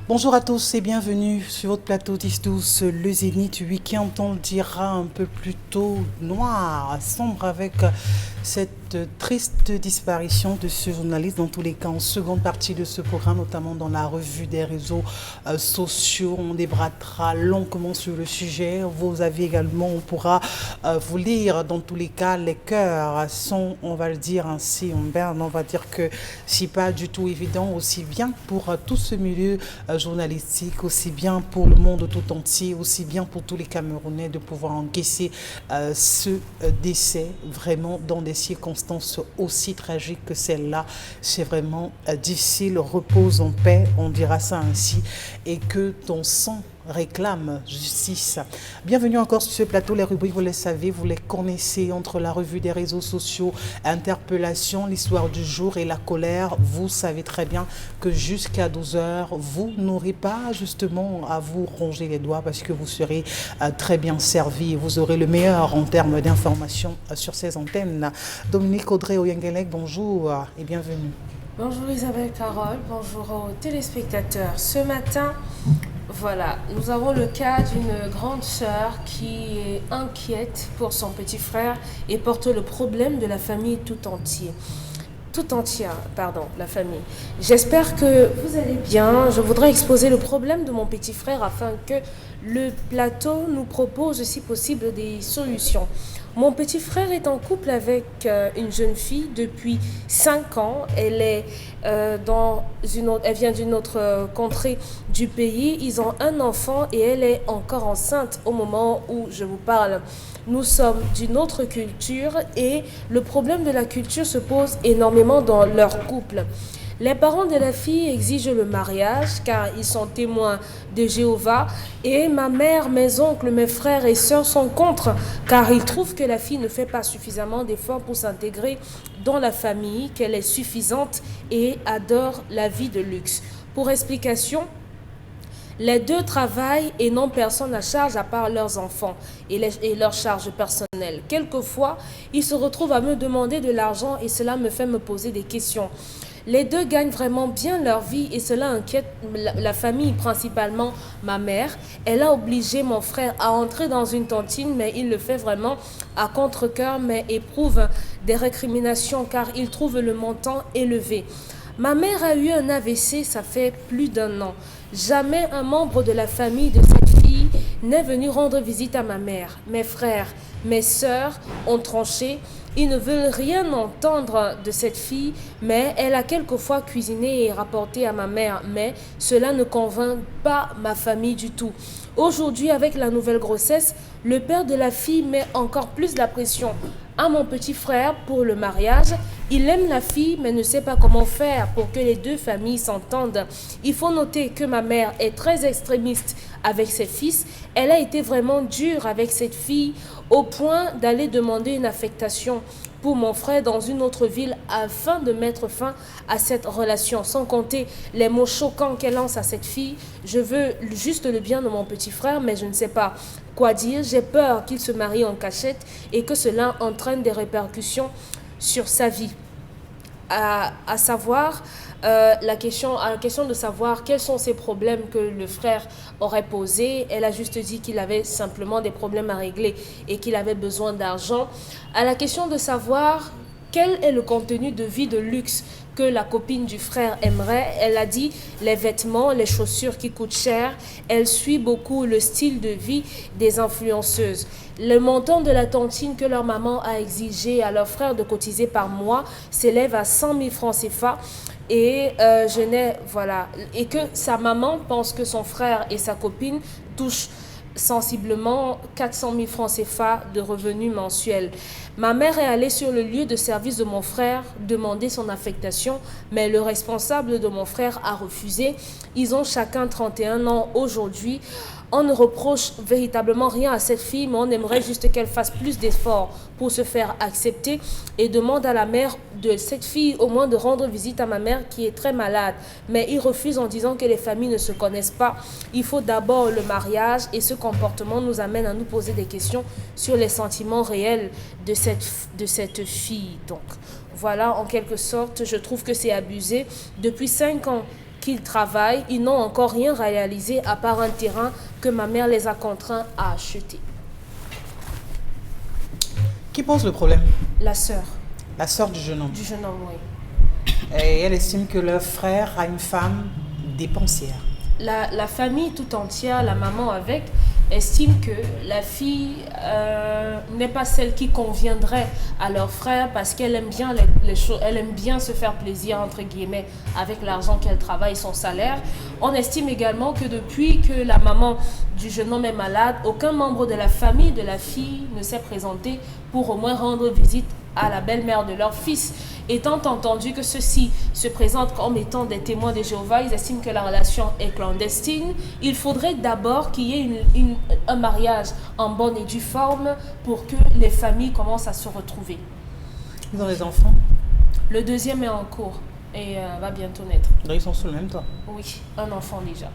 Bonjour à tous et bienvenue sur votre plateau 10-12, le Zénith week-end, on le dira un peu plus tôt, noir, sombre avec cette triste disparition de ce journaliste, dans tous les cas en seconde partie de ce programme, notamment dans la revue des réseaux sociaux. On débattra longuement sur le sujet. Vos avis également, on pourra vous lire. Dans tous les cas, les cœurs sont, on va le dire ainsi, on va dire que c'est pas du tout évident, aussi bien pour tout ce milieu journalistique, aussi bien pour le monde tout entier, aussi bien pour tous les Camerounais de pouvoir encaisser ce décès vraiment dans des circonstances aussi tragiques que celle-là. C'est vraiment difficile. Repose en paix, on dira ça ainsi, et que ton sang réclame justice. Bienvenue encore sur ce plateau. Les rubriques, vous les savez, vous les connaissez, entre la revue des réseaux sociaux, interpellation, l'histoire du jour et la colère. Vous savez très bien que jusqu'à 12 heures, vous n'aurez pas justement à vous ronger les doigts parce que vous serez très bien servi et vous aurez le meilleur en termes d'informations sur ces antennes. Dominique Audrey Oyengelek, bonjour et bienvenue. Bonjour Isabelle Carole, bonjour aux téléspectateurs. Ce matin, voilà, nous avons le cas d'une grande sœur qui est inquiète pour son petit frère et porte le problème de la famille tout entière, la famille. J'espère que vous allez bien. Je voudrais exposer le problème de mon petit frère afin que le plateau nous propose, si possible, des solutions. Mon petit frère est en couple avec une jeune fille depuis 5 ans. Elle vient d'une autre contrée du pays. Ils ont un enfant et elle est encore enceinte au moment où je vous parle. Nous sommes d'une autre culture et le problème de la culture se pose énormément dans leur couple. Les parents de la fille exigent le mariage car ils sont témoins de Jéhovah et ma mère, mes oncles, mes frères et sœurs sont contre car ils trouvent que la fille ne fait pas suffisamment d'efforts pour s'intégrer dans la famille, qu'elle est suffisante et adore la vie de luxe. Pour explication, les deux travaillent et n'ont personne à charge à part leurs enfants et leurs charges personnelles. Quelquefois, ils se retrouvent à me demander de l'argent et cela me fait me poser des questions. Les deux gagnent vraiment bien leur vie et cela inquiète la famille, principalement ma mère. Elle a obligé mon frère à entrer dans une tontine, mais il le fait vraiment à contre-cœur, mais éprouve des récriminations car il trouve le montant élevé. Ma mère a eu un AVC, ça fait plus d'1 an. Jamais un membre de la famille de cette fille n'est venu rendre visite à ma mère. Mes frères, mes sœurs ont tranché. Ils ne veulent rien entendre de cette fille, mais elle a quelquefois cuisiné et rapporté à ma mère. Mais cela ne convainc pas ma famille du tout. Aujourd'hui, avec la nouvelle grossesse, le père de la fille met encore plus la pression à mon petit frère pour le mariage. Il aime la fille mais ne sait pas comment faire pour que les deux familles s'entendent. Il faut noter que ma mère est très extrémiste avec ses fils. Elle a été vraiment dure avec cette fille au point d'aller demander une affectation pour mon frère dans une autre ville afin de mettre fin à cette relation. Sans compter les mots choquants qu'elle lance à cette fille. Je veux juste le bien de mon petit frère mais je ne sais pas quoi dire. J'ai peur qu'il se marie en cachette et que cela entraîne des répercussions sur sa vie. À savoir, la question de savoir quels sont ces problèmes que le frère aurait posés. Elle a juste dit qu'il avait simplement des problèmes à régler et qu'il avait besoin d'argent. À la question de savoir quel est le contenu de vie de luxe que la copine du frère aimerait, elle a dit les vêtements, les chaussures qui coûtent cher. Elle suit beaucoup le style de vie des influenceuses. Le montant de la tontine que leur maman a exigé à leur frère de cotiser par mois s'élève à 100 000 francs CFA. Et et que sa maman pense que son frère et sa copine touchent sensiblement 400 000 francs CFA de revenus mensuels. Ma mère est allée sur le lieu de service de mon frère demander son affectation, mais le responsable de mon frère a refusé. Ils ont chacun 31 ans aujourd'hui. On ne reproche véritablement rien à cette fille, mais on aimerait juste qu'elle fasse plus d'efforts pour se faire accepter et demande à la mère de cette fille au moins de rendre visite à ma mère qui est très malade. Mais il refuse en disant que les familles ne se connaissent pas. Il faut d'abord le mariage et ce comportement nous amène à nous poser des questions sur les sentiments réels de cette fille. Donc voilà, en quelque sorte, je trouve que c'est abusé. Depuis 5 ans, qu'ils travaillent, ils n'ont encore rien réalisé à part un terrain que ma mère les a contraints à acheter. Qui pose le problème? La sœur. La sœur du jeune homme. Du jeune homme, oui. Et elle estime que leur frère a une femme dépensière. La famille tout entière, la maman avec, estime que la fille n'est pas celle qui conviendrait à leur frère parce qu'elle aime bien les choses, elle aime bien se faire plaisir entre guillemets avec l'argent qu'elle travaille, son salaire. On estime également que depuis que la maman du jeune homme est malade, aucun membre de la famille de la fille ne s'est présenté pour au moins rendre visite à la belle-mère de leur fils. Étant entendu que ceux-ci se présentent comme étant des témoins de Jéhovah, ils estiment que la relation est clandestine. Il faudrait d'abord qu'il y ait un mariage en bonne et due forme pour que les familles commencent à se retrouver. Ils ont des enfants? Le deuxième est en cours et va bientôt naître. Donc ils sont sous le même toit? Oui, un enfant déjà.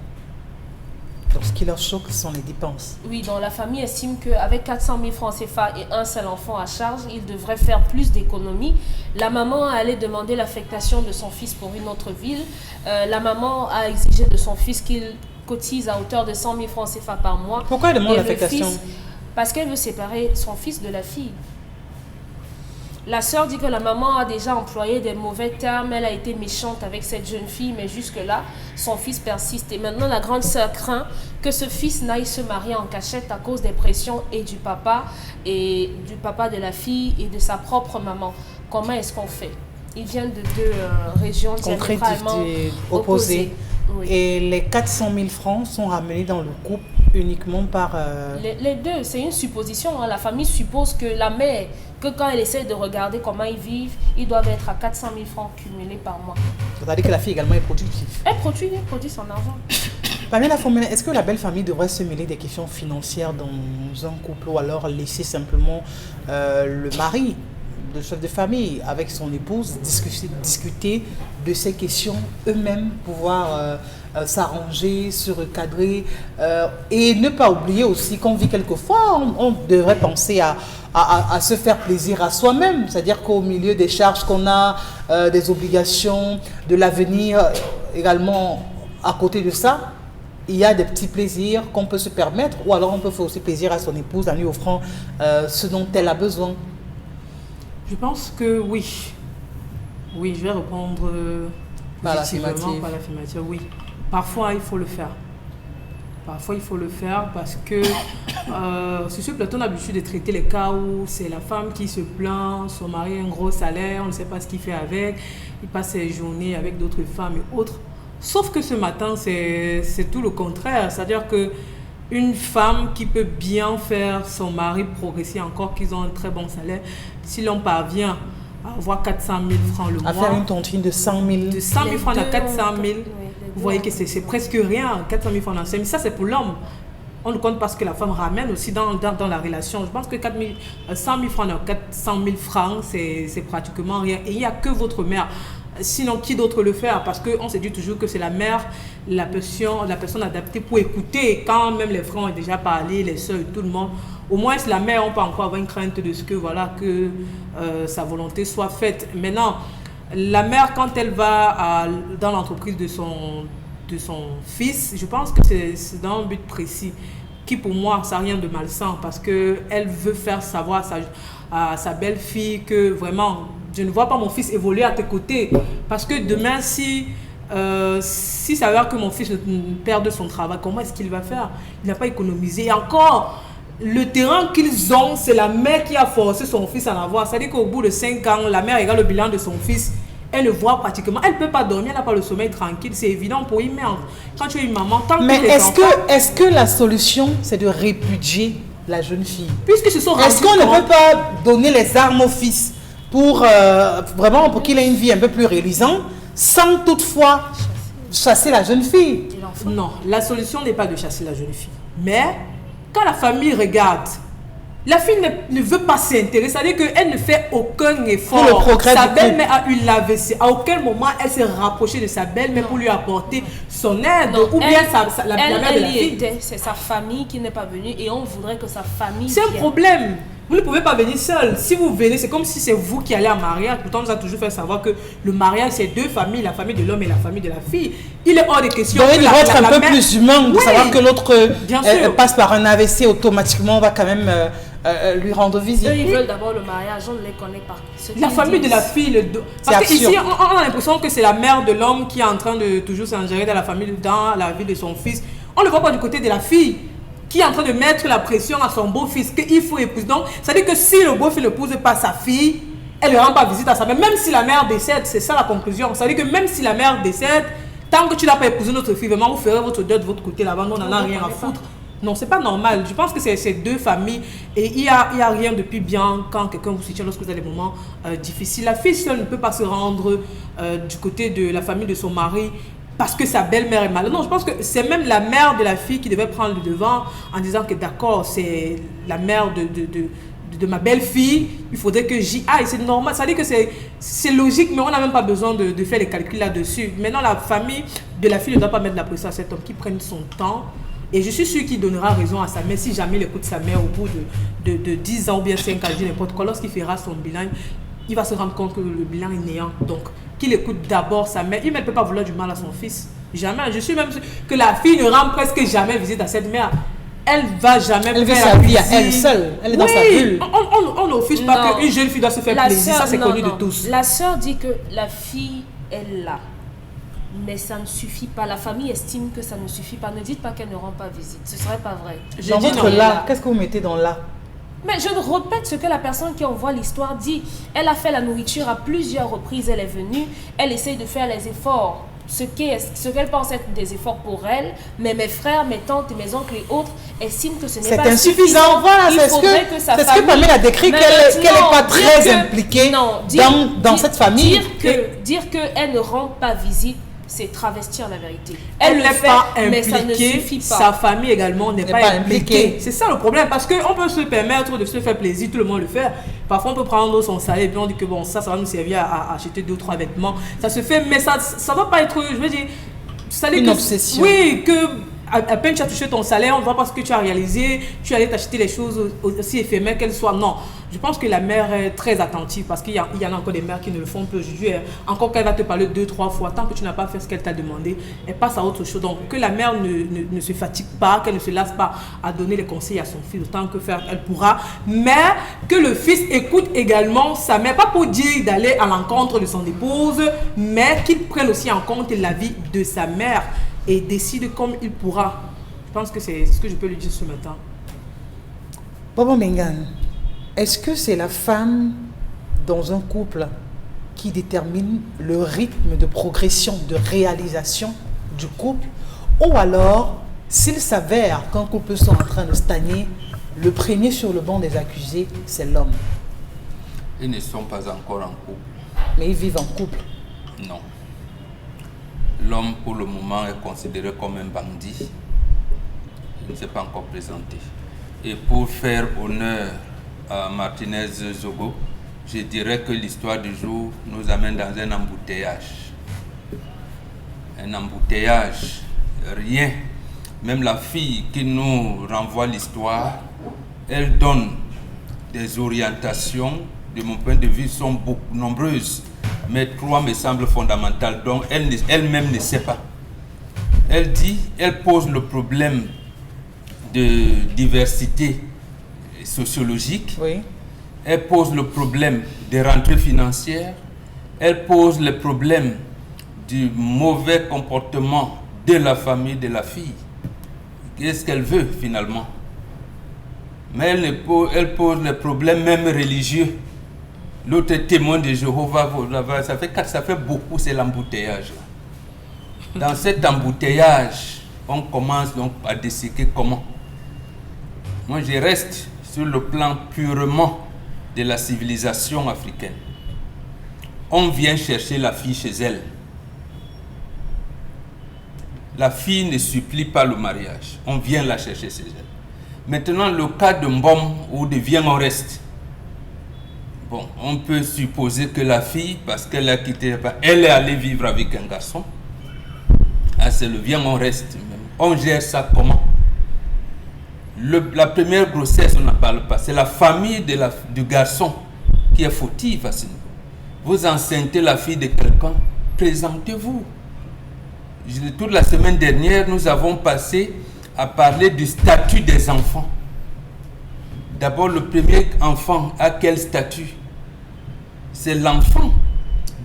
Donc ce qui leur choque, ce sont les dépenses. Oui, donc la famille estime qu'avec 400 000 francs CFA et un seul enfant à charge, ils devraient faire plus d'économies. La maman a allé demander l'affectation de son fils pour une autre ville. La maman a exigé de son fils qu'il cotise à hauteur de 100 000 francs CFA par mois. Pourquoi elle demande l'affectation? Parce qu'elle veut séparer son fils de la fille. La sœur dit que la maman a déjà employé des mauvais termes, elle a été méchante avec cette jeune fille, mais jusque-là, son fils persiste. Et maintenant, la grande sœur craint que ce fils n'aille se marier en cachette à cause des pressions et du papa de la fille et de sa propre maman. Comment est-ce qu'on fait? Ils viennent de deux régions diamétralement opposées. Oui. Et les 400 000 francs sont ramenés dans le couple uniquement par... Les deux, c'est une supposition. Hein. La famille suppose que la mère, que quand elle essaie de regarder comment ils vivent, ils doivent être à 400 000 francs cumulés par mois. C'est-à-dire que la fille également est productive. Elle produit son argent. Pamela Fomena, est-ce que la belle famille devrait se mêler des questions financières dans un couple ou alors laisser simplement le mari, le chef de famille, avec son épouse, discuter de ces questions eux-mêmes, pouvoir s'arranger, se recadrer et ne pas oublier aussi qu'on vit quelquefois, on devrait penser à se faire plaisir à soi-même, c'est-à-dire qu'au milieu des charges qu'on a, des obligations, de l'avenir également à côté de ça, il y a des petits plaisirs qu'on peut se permettre ou alors on peut faire aussi plaisir à son épouse en lui offrant ce dont elle a besoin. Je pense que oui. Oui, je vais répondre positivement par l'affirmative. Oui, parfois il faut le faire. Parfois il faut le faire parce que sur ce plateau on a l'habitude de traiter les cas où c'est la femme qui se plaint, son mari a un gros salaire, on ne sait pas ce qu'il fait avec, il passe ses journées avec d'autres femmes et autres. Sauf que ce matin c'est tout le contraire, c'est-à-dire que une femme qui peut bien faire son mari progresser, encore qu'ils ont un très bon salaire, si l'on parvient à avoir 400 000 francs le mois... À faire une tontine de 100 000. De 100 000 francs à 400 000, vous voyez que c'est presque rien, 400 000 francs dans 5 000. Ça, c'est pour l'homme. On ne compte pas ce que la femme ramène aussi dans la relation. Je pense que 100 000 francs dans 400 000 francs, c'est pratiquement rien. Et il n'y a que votre mère. Sinon, qui d'autre le faire? Parce qu'on se dit toujours que c'est la mère, la personne adaptée pour écouter. Quand même les frères ont déjà parlé, les soeurs et tout le monde, au moins la mère, on peut encore avoir une crainte de ce que, que sa volonté soit faite. Maintenant, la mère, quand elle va dans l'entreprise de son fils, je pense que c'est dans un but précis, qui pour moi, ça n'a rien de malsain, parce qu'elle veut faire savoir à sa belle-fille que vraiment... Je ne vois pas mon fils évoluer à tes côtés. Parce que demain, si ça veut dire que mon fils perd son travail, comment est-ce qu'il va faire? Il n'a pas économisé. Et encore, le terrain qu'ils ont, c'est la mère qui a forcé son fils à en avoir. C'est-à-dire qu'au bout de 5 ans, la mère regarde le bilan de son fils. Elle le voit pratiquement. Elle ne peut pas dormir, elle n'a pas le sommeil tranquille. C'est évident pour une mère. Quand tu es une maman, tant que les enfants... est-ce que la solution, c'est de répudier la jeune fille? Puisque ce sont... Est-ce qu'on ne peut pas donner les armes au fils pour vraiment pour qu'il ait une vie un peu plus réalisante, sans toutefois chasser la jeune fille? Non, la solution n'est pas de chasser la jeune fille. Mais quand la famille regarde, la fille ne veut pas s'intéresser, c'est-à-dire qu'elle ne fait aucun effort. Pour le progrès sa belle-mère a eu l'AVC. À aucun moment elle s'est rapprochée de sa belle-mère pour lui apporter son aide. Non, ou bien la mère de la fille. C'est sa famille qui n'est pas venue et on voudrait que sa famille... C'est un problème. Vous ne pouvez pas venir seul. Si vous venez, c'est comme si c'est vous qui allez en mariage. Pourtant, on nous a toujours fait savoir que le mariage, c'est deux familles, la famille de l'homme et la famille de la fille. Il est hors de question. Donc, il devrait être un peu plus humain de savoir que l'autre passe par un AVC, automatiquement, on va quand même lui rendre visite. Eux, ils veulent d'abord le mariage, on ne les connaît pas. La famille de la fille, parce qu'ici, on a l'impression que c'est la mère de l'homme qui est en train de toujours s'ingérer dans la famille, dans la vie de son fils. On ne le voit pas du côté de la fille, qui est en train de mettre la pression à son beau-fils, qu'il faut épouser. Donc, ça veut dire que si le beau-fils n'épouse pas sa fille, elle ne rend pas visite à sa mère. Même si la mère décède, c'est ça la conclusion. Ça veut dire que même si la mère décède, tant que tu n'as pas épousé notre fille, vraiment, vous ferez votre deuil de votre côté là-bas, on n'en a rien à foutre. Non, c'est pas normal. Je pense que c'est deux familles et il y a rien de plus bien quand quelqu'un vous soutient lorsque vous avez des moments difficiles. La fille seule ne peut pas se rendre du côté de la famille de son mari parce que sa belle-mère est malade. Non, je pense que c'est même la mère de la fille qui devait prendre le devant en disant que d'accord, c'est la mère de ma belle-fille, il faudrait que j'y aille. C'est normal, ça veut dire que c'est logique, mais on n'a même pas besoin de faire les calculs là-dessus. Maintenant, la famille de la fille ne doit pas mettre la pression à cet homme qui prenne son temps. Et je suis sûre qu'il donnera raison à sa mère si jamais il écoute sa mère au bout de 10 ans ou bien 5 ans, n'importe quoi. Lorsqu'il fera son bilan, il va se rendre compte que le bilan est néant. Donc, qu'il écoute d'abord sa mère. Il ne peut pas vouloir du mal à son fils. Jamais. Je suis même sûre que la fille ne rend presque jamais visite à cette mère. Elle ne va jamais faire sa vie à elle seule. Elle est dans sa bulle. On n'offuse pas qu'une jeune fille doit se faire plaisir. Ça, c'est connu de tous. La sœur dit que la fille est là. Mais ça ne suffit pas. La famille estime que ça ne suffit pas. Ne dites pas qu'elle ne rend pas visite. Ce ne serait pas vrai. Dans votre là, qu'est-ce que vous mettez dans là? Mais je répète ce que la personne qui envoie l'histoire dit. Elle a fait la nourriture à plusieurs reprises. Elle est venue. Elle essaye de faire les efforts. Ce qu'elle pense être des efforts pour elle. Mais mes frères, mes tantes, mes oncles et autres estiment que ce n'est pas insuffisant. Voilà, c'est ce que Pamela a décrit, qu'elle n'est pas très impliquée dans cette famille. Dire qu'elle ne rend pas visite, c'est travestir la vérité. Elle n'est pas impliquée, mais ça ne suffit pas. Sa famille également n'est pas impliquée. C'est ça le problème, parce qu'on peut se permettre de se faire plaisir, tout le monde le fait. Parfois, on peut prendre son salaire et puis on dit que bon, ça va nous servir à acheter 2 ou 3 vêtements. Ça se fait, mais ça ne va pas être, je veux dire, une obsession. Oui, à peine tu as touché ton salaire, on ne voit pas ce que tu as réalisé, tu allais t'acheter les choses aussi éphémères qu'elles soient. Non, je pense que la mère est très attentive parce qu'il y en a encore des mères qui ne le font plus. Je dis, encore qu'elle va te parler 2-3 fois, tant que tu n'as pas fait ce qu'elle t'a demandé, elle passe à autre chose. Donc que la mère ne se fatigue pas, qu'elle ne se lasse pas à donner les conseils à son fils autant que faire elle pourra, mais que le fils écoute également sa mère, pas pour dire d'aller à l'encontre de son épouse, mais qu'il prenne aussi en compte la vie de sa mère et décide comme il pourra. Je pense que c'est ce que je peux lui dire ce matin. Bobo Mengane, est-ce que c'est la femme dans un couple qui détermine le rythme de progression, de réalisation du couple, ou alors, s'il s'avère qu'un couple sont en train de stagner, le premier sur le banc des accusés, c'est l'homme? Ils ne sont pas encore en couple. Mais ils vivent en couple? Non. L'homme, pour le moment, est considéré comme un bandit. Il ne s'est pas encore présenté. Et pour faire honneur à Martinez Zogo, je dirais que l'histoire du jour nous amène dans un embouteillage. Un embouteillage, rien. Même la fille qui nous renvoie l'histoire, elle donne des orientations, de mon point de vue, sont beaucoup nombreuses. Mais 3 me semblent fondamentales, donc elle-même ne sait pas. Elle pose le problème de diversité sociologique, oui. Elle pose le problème des rentrées financières, elle pose le problème du mauvais comportement de la famille de la fille. Qu'est-ce qu'elle veut finalement? Mais elle pose le problème même religieux. L'autre témoin de Jéhovah, ça fait beaucoup, c'est l'embouteillage. Dans cet embouteillage, on commence donc à disséquer comment. Moi, je reste sur le plan purement de la civilisation africaine. On vient chercher la fille chez elle. La fille ne supplie pas le mariage. On vient la chercher chez elle. Maintenant, le cas de Mbom ou de Viens on reste. Bon, on peut supposer que la fille, parce qu'elle a quitté, elle est allée vivre avec un garçon. Ah, c'est le Viens on reste. On gère ça comment? La première grossesse, on n'a pas parle pas. C'est la famille du garçon qui est fautive à ce niveau. Vous enceintez la fille de quelqu'un, présentez-vous. Toute la semaine dernière, nous avons passé à parler du statut des enfants. D'abord, le premier enfant a quel statut? C'est l'enfant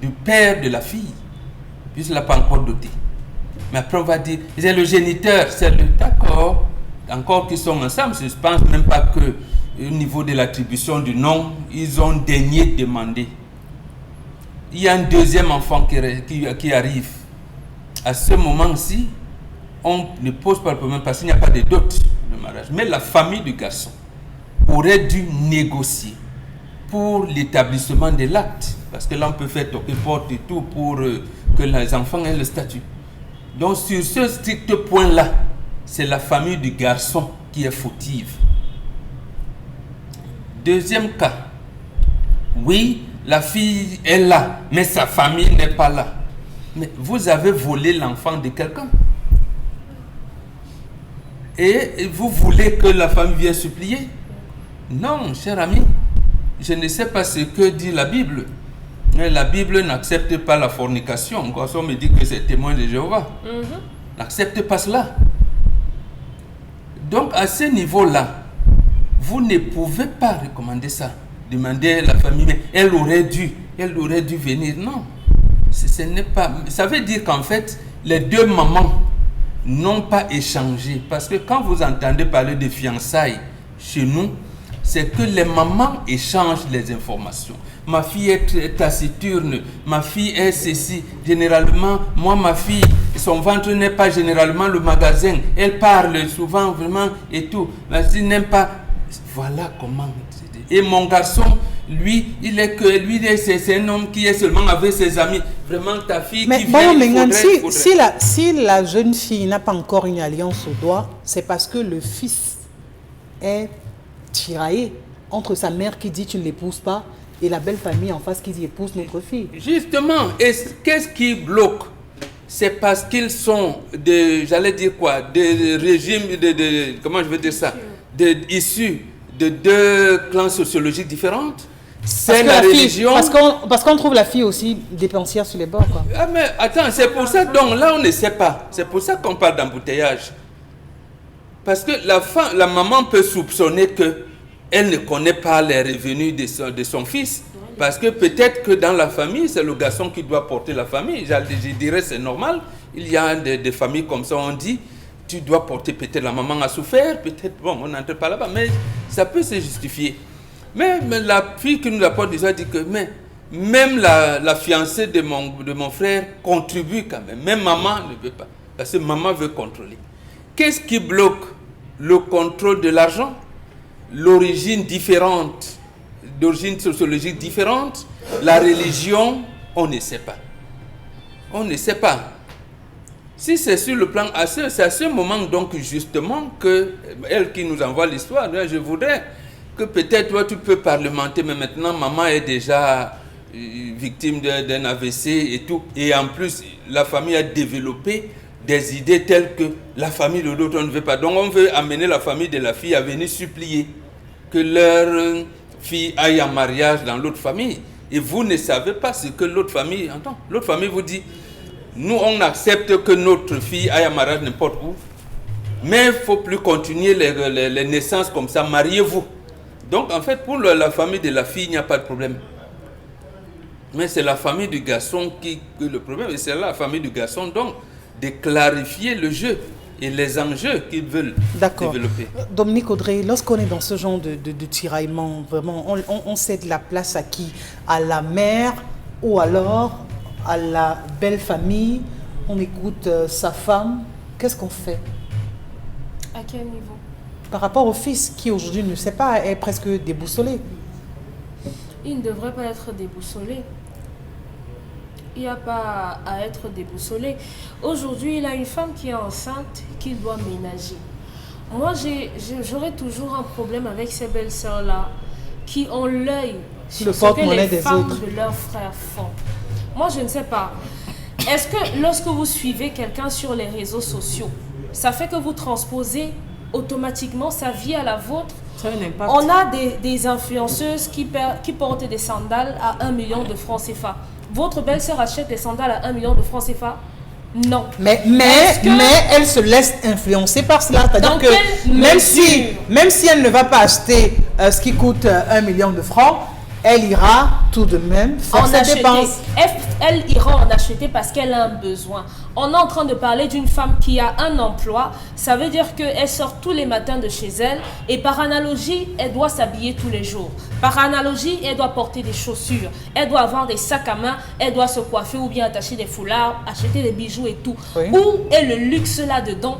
du père de la fille, puisqu'il n'a pas encore doté. Mais après, on va dire, c'est le géniteur, c'est le... D'accord, encore qu'ils sont ensemble, je ne pense même pas que au niveau de l'attribution du nom, ils ont daigné demander. Il y a un deuxième enfant qui arrive. À ce moment-ci, on ne pose pas le problème parce qu'il n'y a pas de dot de mariage. Mais la famille du garçon aurait dû négocier pour l'établissement de l'acte. Parce que là, on peut faire toquer porte et tout pour que les enfants aient le statut. Donc, sur ce strict point-là, c'est la famille du garçon qui est fautive. Deuxième cas, oui, la fille est là, mais sa famille n'est pas là. Mais vous avez volé l'enfant de quelqu'un. Et vous voulez que la famille vienne supplier? Non, cher ami, je ne sais pas ce que dit la Bible. Mais la Bible n'accepte pas la fornication. Quand on me dit que c'est témoin de Jéhovah, n'accepte pas cela. Donc, à ce niveau-là, vous ne pouvez pas recommander ça. Demander à la famille, mais elle aurait dû venir. Non, ce n'est pas... Ça veut dire qu'en fait, les deux mamans n'ont pas échangé. Parce que quand vous entendez parler de fiançailles chez nous, c'est que les mamans échangent les informations. Ma fille est taciturne, ma fille est ceci. Généralement, moi, ma fille, son ventre n'est pas généralement le magasin. Elle parle souvent vraiment et tout. Ma fille n'aime pas... Voilà comment... Et mon garçon, lui, c'est un homme qui est seulement avec ses amis. Vraiment, ta fille mais qui bon, vient, si la jeune fille n'a pas encore une alliance au doigt, c'est parce que le fils est tiraillé entre sa mère qui dit tu ne l'épouses pas et la belle famille en face qui dit épouse notre fille. Justement, et qu'est-ce qui bloque? C'est parce qu'ils sont des régimes, comment je veux dire ça, issus de deux clans sociologiques différentes. C'est la religion. Parce qu'on trouve la fille aussi dépensière sur les bords, quoi. Ah mais attends, c'est pour ça, donc là on ne sait pas. C'est pour ça qu'on parle d'embouteillage. Parce que la maman peut soupçonner qu'elle ne connaît pas les revenus de son fils. Parce que peut-être que dans la famille, c'est le garçon qui doit porter la famille. Je dirais c'est normal. Il y a des familles comme ça, on dit, tu dois porter, peut-être la maman a souffert, peut-être, bon, on n'entre pas là-bas, mais ça peut se justifier. Mais la fille qui nous apporte déjà dit que même la fiancée de mon frère contribue quand même. Même maman ne veut pas. Parce que maman veut contrôler. Qu'est-ce qui bloque le contrôle de l'argent? L'origine différente, d'origine sociologique différente, la religion, on ne sait pas. On ne sait pas. Si c'est sur le plan, c'est à ce moment donc justement que, elle qui nous envoie l'histoire, je voudrais que peut-être toi tu peux parlementer, mais maintenant maman est déjà victime d'un AVC et tout. Et en plus, la famille a développé des idées telles que la famille de l'autre on ne veut pas. Donc on veut amener la famille de la fille à venir supplier que leur fille aille en mariage dans l'autre famille. Et vous ne savez pas ce que l'autre famille entend. L'autre famille vous dit, nous on accepte que notre fille aille en mariage n'importe où, mais il ne faut plus continuer les naissances comme ça, mariez-vous. Donc en fait pour la famille de la fille il n'y a pas de problème. Mais c'est la famille du garçon qui le problème, et c'est la famille du garçon donc de clarifier le jeu et les enjeux qu'ils veulent développer. Dominique Audrey, lorsqu'on est dans ce genre de tiraillement, vraiment, on cède la place à qui? À la mère ou alors à la belle famille? On écoute sa femme? Qu'est-ce qu'on fait? À quel niveau? Par rapport au fils qui aujourd'hui ne sait pas, est presque déboussolé. Il ne devrait pas être déboussolé. Il n'y a pas à être déboussolé. Aujourd'hui, il a une femme qui est enceinte qu'il doit ménager. Moi, j'aurais toujours un problème avec ces belles-sœurs-là qui ont l'œil sur ce que les femmes de leurs frères font. Moi, je ne sais pas. Est-ce que lorsque vous suivez quelqu'un sur les réseaux sociaux, ça fait que vous transposez automatiquement sa vie à la vôtre, Ça a un impact. On a des influenceuses qui portent des sandales à 1 million de francs CFA. Votre belle-sœur achète des sandales à 1 million de francs CFA? Non. Mais elle se laisse influencer par cela. C'est-à-dire Dans que quelle même si elle ne va pas acheter ce qui coûte 1 million de francs, elle ira tout de même faire ses dépenses. Elle ira en acheter parce qu'elle a un besoin. On est en train de parler d'une femme qui a un emploi. Ça veut dire qu'elle sort tous les matins de chez elle et par analogie, elle doit s'habiller tous les jours. Par analogie, elle doit porter des chaussures. Elle doit avoir des sacs à main. Elle doit se coiffer ou bien attacher des foulards, acheter des bijoux et tout. Oui. Où est le luxe là-dedans?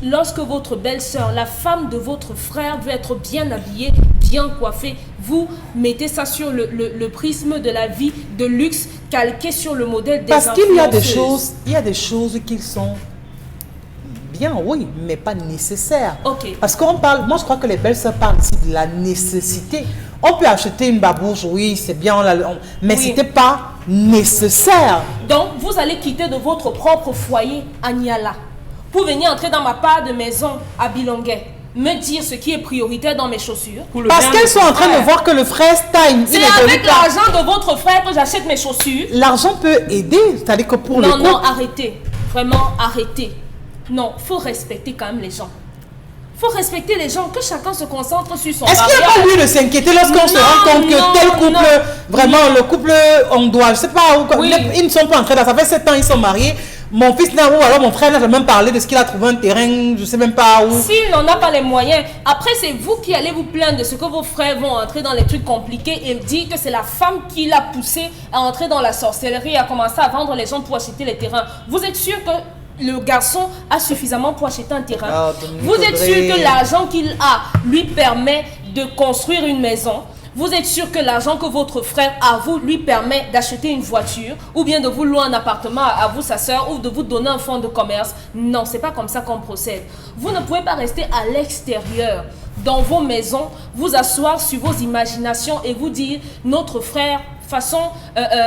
Lorsque votre belle-sœur, la femme de votre frère, veut être bien habillée, bien coiffée, vous mettez ça sur le prisme de la vie de luxe calqué sur le modèle des influenceuses. Parce qu'il y a des choses qui sont bien, oui, mais pas nécessaires. Ok. Parce qu'on parle, moi je crois que les belles-sœurs parlent ici de la nécessité. On peut acheter une babouche, oui, c'est bien, mais Oui. c'était pas nécessaire. Donc, vous allez quitter de votre propre foyer à Niala pour venir entrer dans ma part de maison à Bilonguet, me dire ce qui est prioritaire dans mes chaussures. Pour le Parce bien qu'elles de sont son en train de frère. voir que le frère Stein, C'est avec l'argent de votre frère que j'achète mes chaussures. l'argent peut aider, c'est-à-dire que pour le Non, non, couple, arrêtez. Vraiment, arrêtez. Non, faut respecter quand même les gens. Faut respecter les gens, que chacun se concentre sur son est-ce qu'il n'y a pas lieu de s'inquiéter lorsqu'on se rend compte que tel couple, vraiment le couple, on doit, je sais pas, Oui. ils ne sont pas entrés là, ça fait 7 ans, ils sont mariés. Mon fils n'a, ou alors mon frère n'a même parlé de ce qu'il a trouvé un terrain, je sais même pas où. S'il n'en a pas les moyens, après c'est vous qui allez vous plaindre de ce que vos frères vont entrer dans les trucs compliqués et dire que c'est la femme qui l'a poussé à entrer dans la sorcellerie et à commencer à vendre les gens pour acheter les terrains. Vous êtes sûr que le garçon a suffisamment pour acheter un terrain? Ah, Dominique Vous êtes Audrey. sûr que l'argent qu'il a lui permet de construire une maison? Vous êtes sûr que l'argent que votre frère a vous lui permet d'acheter une voiture ou bien de vous louer un appartement à vous, sa soeur, ou de vous donner un fonds de commerce? Non, c'est pas comme ça qu'on procède. Vous ne pouvez pas rester à l'extérieur, dans vos maisons, vous asseoir sur vos imaginations et vous dire notre frère, de toute façon,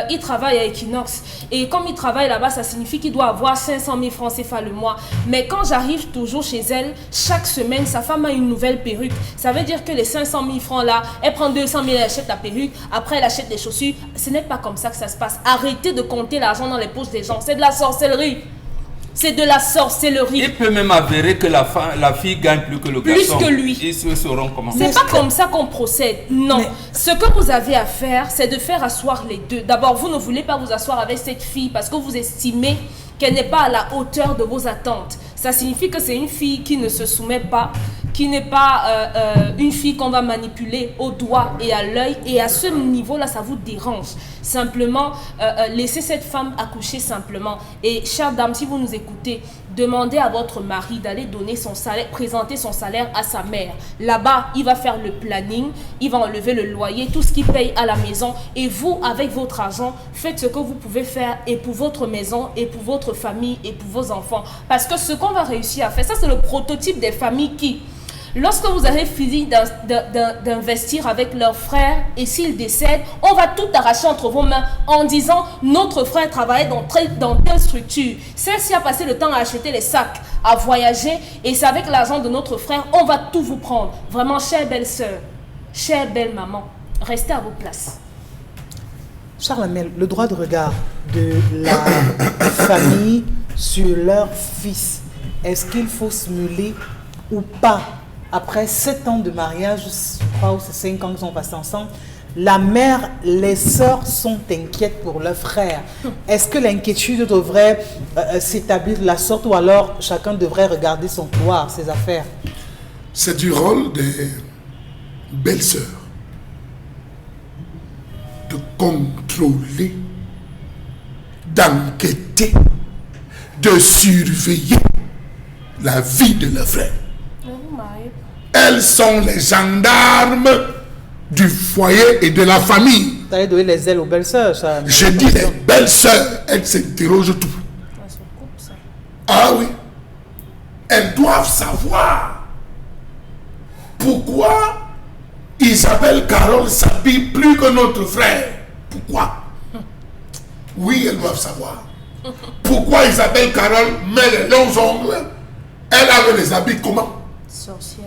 il travaille à Equinox. Et comme il travaille là-bas, ça signifie qu'il doit avoir 500 000 francs CFA le mois. Mais quand j'arrive toujours chez elle, chaque semaine, sa femme a une nouvelle perruque. Ça veut dire que les 500 000 francs là, elle prend 200 000, elle achète la perruque. Après, elle achète des chaussures. Ce n'est pas comme ça que ça se passe. Arrêtez de compter l'argent dans les poches des gens. C'est de la sorcellerie. C'est de la sorcellerie. Il peut même avérer que la fille gagne plus que le Plus garçon. que lui. Ils se sauront comment. C'est pas comme ça qu'on procède. Non. Mais- Ce que vous avez à faire, c'est de faire asseoir les deux. D'abord, vous ne voulez pas vous asseoir avec cette fille parce que vous estimez qu'elle n'est pas à la hauteur de vos attentes. Ça signifie que c'est une fille qui ne se soumet pas, qui n'est pas une fille qu'on va manipuler au doigt et à l'œil. Et à ce niveau-là, ça vous dérange. Simplement, laissez cette femme accoucher simplement. Et chère dame, si vous nous écoutez, demandez à votre mari d'aller donner son salaire, présenter son salaire à sa mère. Là-bas, il va faire le planning, il va enlever le loyer, tout ce qu'il paye à la maison. Et vous, avec votre argent, faites ce que vous pouvez faire et pour votre maison, et pour votre famille, et pour vos enfants. Parce que ce qu'on va réussir à faire, ça c'est le prototype des familles qui... Lorsque vous avez fini d'investir avec leurs frères et s'ils décèdent, on va tout arracher entre vos mains en disant notre frère travaillait dans telle structure. Celle-ci a passé le temps à acheter les sacs, à voyager et c'est avec l'argent de notre frère, on va tout vous prendre. Vraiment, chère belle-sœur, chère belle-maman, restez à vos places. Charles Amel, le droit de regard de la famille sur leur fils, est-ce qu'il faut se mêler ou pas? Après 7 ans de mariage, je crois, ou c'est 5 ans qu'ils sont passés ensemble, la mère, les sœurs sont inquiètes pour leur frère. Est-ce que l'inquiétude devrait s'établir de la sorte ou alors chacun devrait regarder son couloir, ses affaires? C'est du rôle des belles-sœurs de contrôler, d'enquêter, de surveiller la vie de leurs frères. Elles sont les gendarmes du foyer et de la famille. Tu allais donner les ailes aux belles-sœurs, ça. Je dis les belles-sœurs, elles s'interrogent tout. Ah oui. Elles doivent savoir pourquoi Isabelle Carole s'habille plus que notre frère. Pourquoi? Oui, elles doivent savoir. Pourquoi Isabelle Carole met les longs ongles? Elle avait les habits comment? Sorcière.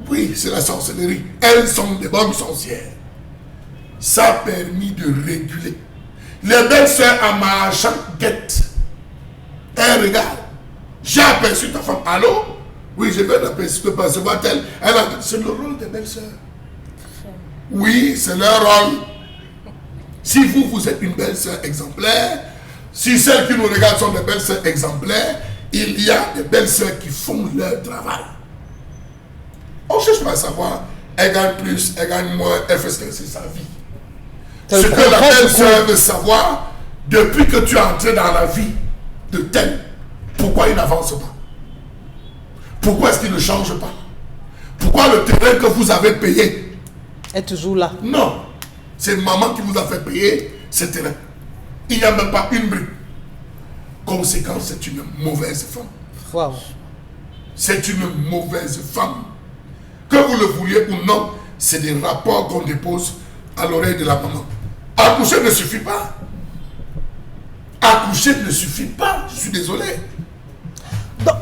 Oui, c'est la sorcellerie. Elles sont des bonnes sorcières. Ça a permis de réguler. Les belles-sœurs en marchant guettent. Elles regardent. J'ai aperçu ta femme. Allô? Oui, je vais l'apercevoir telle. C'est le rôle des belles-sœurs. Oui, c'est leur rôle. Si vous êtes une belle-sœur exemplaire, si celles qui nous regardent sont des belles-sœurs exemplaires, il y a des belles-sœurs qui font leur travail. On ne cherche pas à savoir, elle gagne plus, elle gagne moins, elle fait c'est sa vie. Ce que la belle-sœur veut savoir, depuis que tu es entré dans la vie de tel, pourquoi il n'avance pas? Pourquoi est-ce qu'il ne change pas? Pourquoi le terrain que vous avez payé est toujours là? Non, c'est maman qui vous a fait payer ce terrain. Il n'y a même pas une brique. Conséquence, c'est une mauvaise femme. Wow. C'est une mauvaise femme. Que vous le vouliez ou non, c'est des rapports qu'on dépose à l'oreille de la maman. Accoucher ne suffit pas. Accoucher ne suffit pas. Je suis désolé.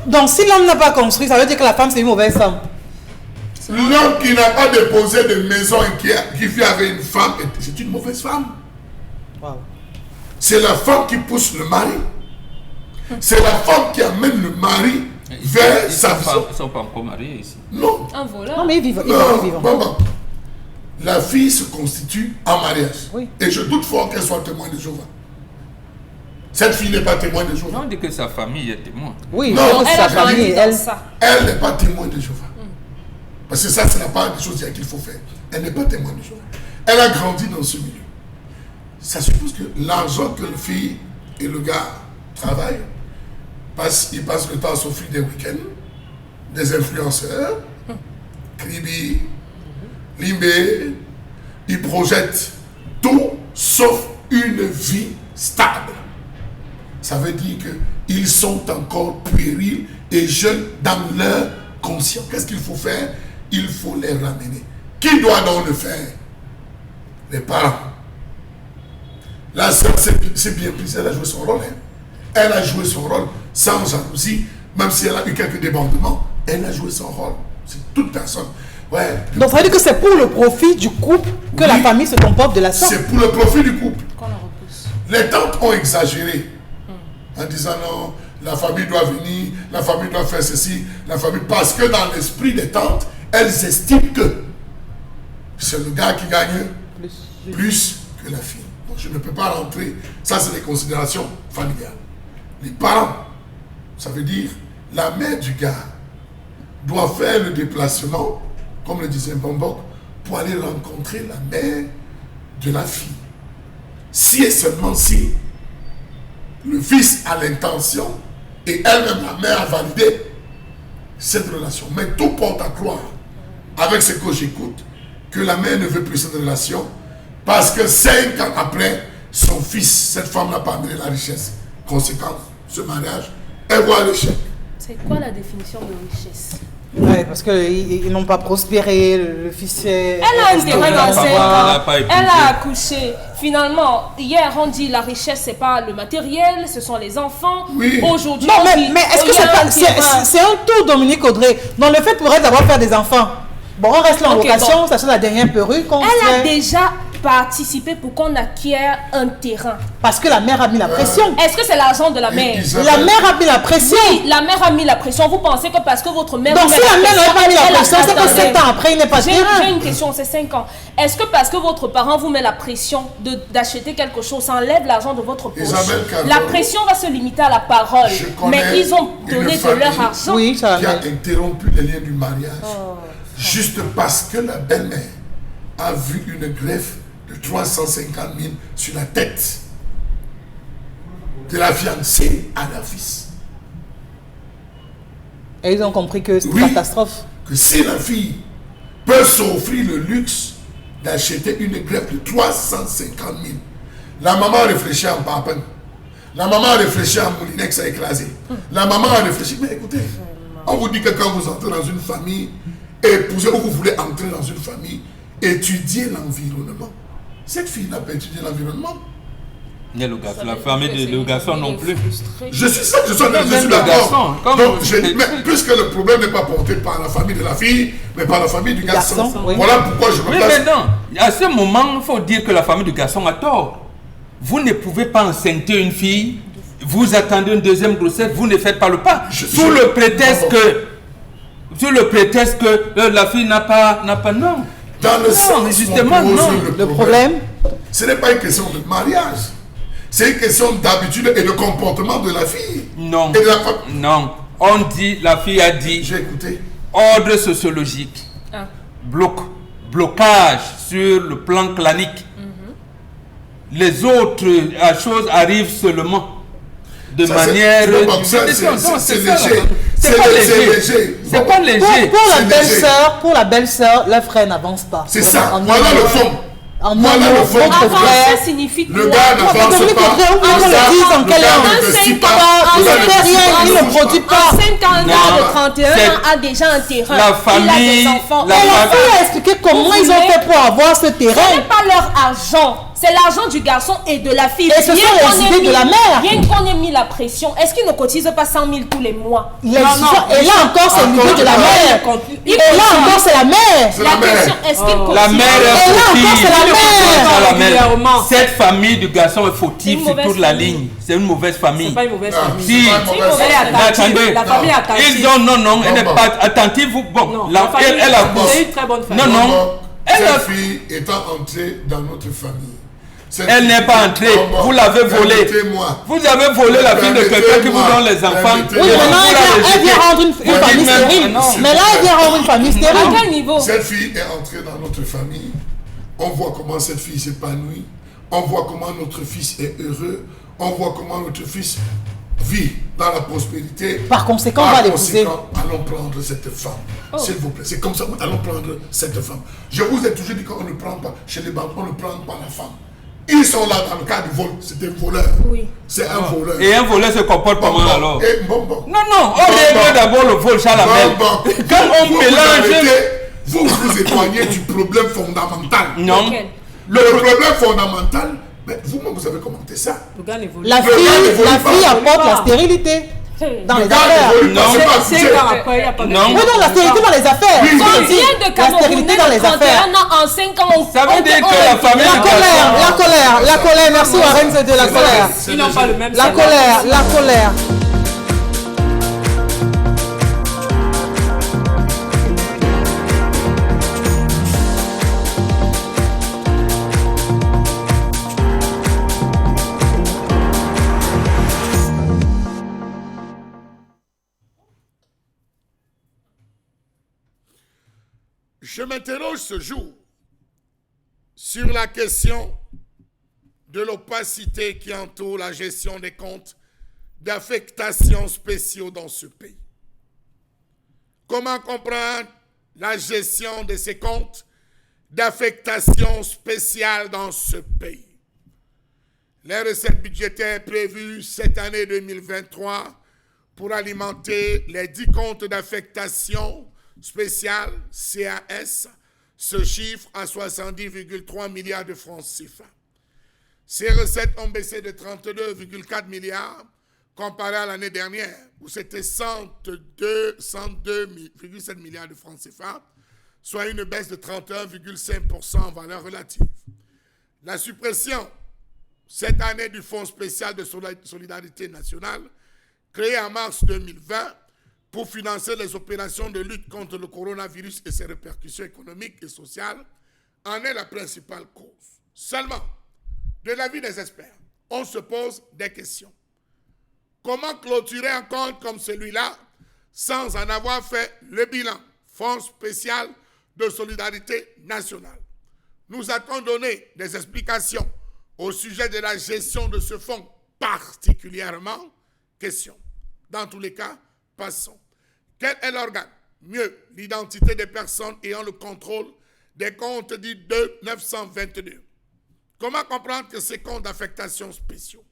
Donc si l'homme n'a pas construit, ça veut dire que la femme c'est une mauvaise femme. L'homme qui n'a pas déposé de maison et qui vit avec une femme, c'est une mauvaise femme. Wow. C'est la femme qui pousse le mari. C'est la femme qui amène le mari vers sa vision. Ils ne sont pas encore mariés ici. Non. Un voleur. Non mais ils vivent. Bon. La fille se constitue en mariage. Oui. Et je doute fort qu'elle soit témoin de Jéhovah. Cette fille n'est pas témoin de Jéhovah. On dit que sa famille est témoin. Oui, Non, donc sa famille, elle n'est pas témoin de Jéhovah. Parce que ça, c'est la part des choses qu'il faut faire. Elle n'est pas témoin de Jéhovah. Elle a grandi dans ce milieu. Ça suppose que l'argent que la fille et le gars travaillent, ils passent le temps à s'offrir des week-ends, des influenceurs, Kribi, Limbé, ils projettent tout sauf une vie stable. Ça veut dire qu'ils sont encore puérils et jeunes dans leur conscience. Qu'est-ce qu'il faut faire? Il faut les ramener. Qui doit donc le faire? Les parents. La sœur, c'est bien plus, elle a joué son rôle. Hein. Elle a joué son rôle sans jalousie, même si elle a eu quelques débordements, elle a joué son rôle. C'est toute personne. Ouais. Donc ça veut dire que c'est pour le profit du couple que la famille se comporte de la sorte. C'est pour le profit du couple. Qu'on la repousse. Les tantes ont exagéré en disant non, la famille doit venir, la famille doit faire ceci, la famille, parce que dans l'esprit des tantes, elles estiment que c'est le gars qui gagne plus que la fille. Donc je ne peux pas rentrer. Ça, c'est des considérations familiales. Les parents, ça veut dire la mère du gars doit faire le déplacement, comme le disait Bombok, pour aller rencontrer la mère de la fille. Si et seulement si le fils a l'intention et elle-même la mère a validé cette relation. Mais tout porte à croire, avec ce que j'écoute, que la mère ne veut plus cette relation parce que 5 ans après, son fils, cette femme n'a pas amené la richesse. Conséquence, ce mariage, elle voit l'échec. C'est quoi la définition de richesse? Oui, parce qu'ils n'ont pas prospéré, le fils est... Elle a un terrain dans 5 ans, pas épousé. elle a accouché. Finalement, hier on dit la richesse c'est pas le matériel, ce sont les enfants. Oui. Aujourd'hui, Non, on dit, mais est-ce que c'est un tout, Dominique Audrey? Dans le fait pour elle d'avoir fait des enfants. Bon, on reste là en location, ça c'est la dernière perruque. Elle a déjà participé pour qu'on acquiert un terrain. Parce que la mère a mis la pression. Est-ce que c'est l'argent de la mère? La mère a mis la pression. Oui, la mère a mis la pression. Vous pensez que parce que votre mère... Donc si la mère n'a pas mis la pression, c'est que 7 ans après, il n'est pas terrain. J'ai une question, c'est 5 ans. Est-ce que parce que votre parent vous met la pression d'acheter quelque chose, ça enlève l'argent de votre poche? La pression va se limiter à la parole. Mais ils ont donné de leur argent. Oui, ça qui a interrompu les liens du mariage. Juste parce que la belle-mère a vu une greffe de 350 000 sur la tête de la fiancée à leur fils. Et ils ont compris que c'est une catastrophe. Que si la fille peut s'offrir le luxe d'acheter une greffe de 350 000, la maman réfléchit en papin. La maman réfléchit en moulinex à écraser. La maman a réfléchi. Mais écoutez, on vous dit que quand vous entrez dans une famille, épousez ou vous voulez entrer dans une famille, étudiez l'environnement. Cette fille n'a pas étudié l'environnement. Ni le garçon, la famille de le garçon non plus. Je suis ça, je suis Même le d'accord. garçon, Donc, mais puisque le problème n'est pas porté par la famille de la fille, mais par la famille du garçon. Oui. Voilà pourquoi je me Oui, place. mais non. À ce moment, il faut dire que la famille du garçon a tort. Vous ne pouvez pas enceinter une fille, vous attendez une deuxième grossesse, vous ne faites pas le pas. Sous le prétexte que la fille n'a pas non. Dans le sens justement, où on pose non. Le problème, ce n'est pas une question de mariage. C'est une question d'habitude et de comportement de la fille. Non. Et de la famille. Non. On dit, la fille a dit, J'ai écouté. ordre sociologique, blocage sur le plan clanique. Les autres choses arrivent seulement de Ça, manière... c'est léger. C'est pas léger. C'est pas léger. pour la belle-sœur, le frère n'avance pas. C'est ça. En Voilà le fond. En Voilà le fond. votre frère. Avancer signifie Le quoi? gars n'avance Dominique pas. Audrey, on le dit en quelle heure? Il ne fait rien, il ne produit pas. En 5 ans, un gars Non, de 31 c'est- ans a déjà un terrain. La famille, il a des enfants. la Et la famille- fille a expliqué comment ils ont fait pour avoir ce Ce terrain. n'est pas leur argent, c'est l'argent du garçon et de la fille. Et ce sont Bien les qu'on ait idées de mis- la mère. Bien qu'on ait mis la pression, est-ce qu'ils ne cotisent pas 100 000 tous les mois? Et là encore, c'est l'idée de la mère. Et là encore, c'est la mère. C'est La la mère. question, est-ce qu'ils cotisent? La mère Et là est encore, fautive. c'est la mère. Régulièrement. Cette famille du garçon est C'est fautive une sur mauvaise toute la famille. ligne. C'est une mauvaise famille. C'est pas une mauvaise famille. Si. C'est pas une mauvaise Elle est famille. attentive. Attendez. La famille est attentive. Ils ont, non, elle n'est bon. pas attentive. Bon, Non, la- la famille, elle a c'est une très bonne famille. Non, non. Elle a- Cette fille étant entrée dans notre famille. Cette Elle fille- n'est pas entrée. Bon, Vous l'avez volée. permettez-moi. Vous avez volé la fille de quelqu'un qui vous donne les enfants. Permettez-moi. Oui, Et maintenant, vous la elle vient rejetez. rendre une Vous famille dites même- stérile. non. Mais là, elle vient rendre une famille À stérile. quel niveau? Cette fille est entrée dans notre famille. On voit comment cette fille s'épanouit. On voit comment notre fils est heureux. On voit comment notre fils vit dans la prospérité. Par conséquent, on va Par l'épouser. conséquent, allons prendre cette femme. S'il vous plaît, c'est comme ça, allons prendre cette femme. Je vous ai toujours dit qu'on ne prend pas, chez les banques, on ne prend pas la femme. Ils sont là dans le cas du vol, c'est un voleur. Oui. C'est un voleur. Et un voleur se comporte Bon, comment bon. alors? Et bon. Non, on règle d'abord le vol, ça la mêle. Quand on Vous mélange... vous éloignez du problème fondamental. Non. Lequel? Le problème fondamental, mais vous-même vous avez commenté ça. Le gars n'évolue La pas. fille apporte la stérilité dans les Le gars affaires. n'évolue pas, Non. c'est pas C'est accouché. quand après, il n'y a pas de... Non. Oui, non, la stérilité dans les affaires. Oui, Ça, oui. on dit, Combien de la Camerounais stérilité dans de les 31 affaires. ans en 5 ans Ça veut dire que la famille La du colère, garçon- la colère, merci Warren de la colère. Ils n'ont pas le même La salaire. colère, la colère. Je m'interroge ce jour sur la question de l'opacité qui entoure la gestion des comptes d'affectation spéciaux dans ce pays. Comment comprendre la gestion de ces comptes d'affectation spéciale dans ce pays? Les recettes budgétaires prévues cette année 2023 pour alimenter les 10 comptes d'affectation spéciale, CAS, se chiffrent à 70,3 milliards de francs CFA. Ces recettes ont baissé de 32,4 milliards comparé à l'année dernière, où c'était 102,7 milliards de francs CFA, soit une baisse de 31,5% en valeur relative. La suppression cette année du Fonds spécial de solidarité nationale, créé en mars 2020 pour financer les opérations de lutte contre le coronavirus et ses répercussions économiques et sociales, en est la principale cause. Seulement, de l'avis des experts, on se pose des questions. Comment clôturer un compte comme celui-là sans en avoir fait le bilan? Fonds spécial de solidarité nationale. Nous a-t-on donné des explications au sujet de la gestion de ce fonds particulièrement? Question. Dans tous les cas, passons. Quel est l'organe? Mieux, l'identité des personnes ayant le contrôle des comptes dits de 922. Comment comprendre que ces comptes d'affectation spéciaux,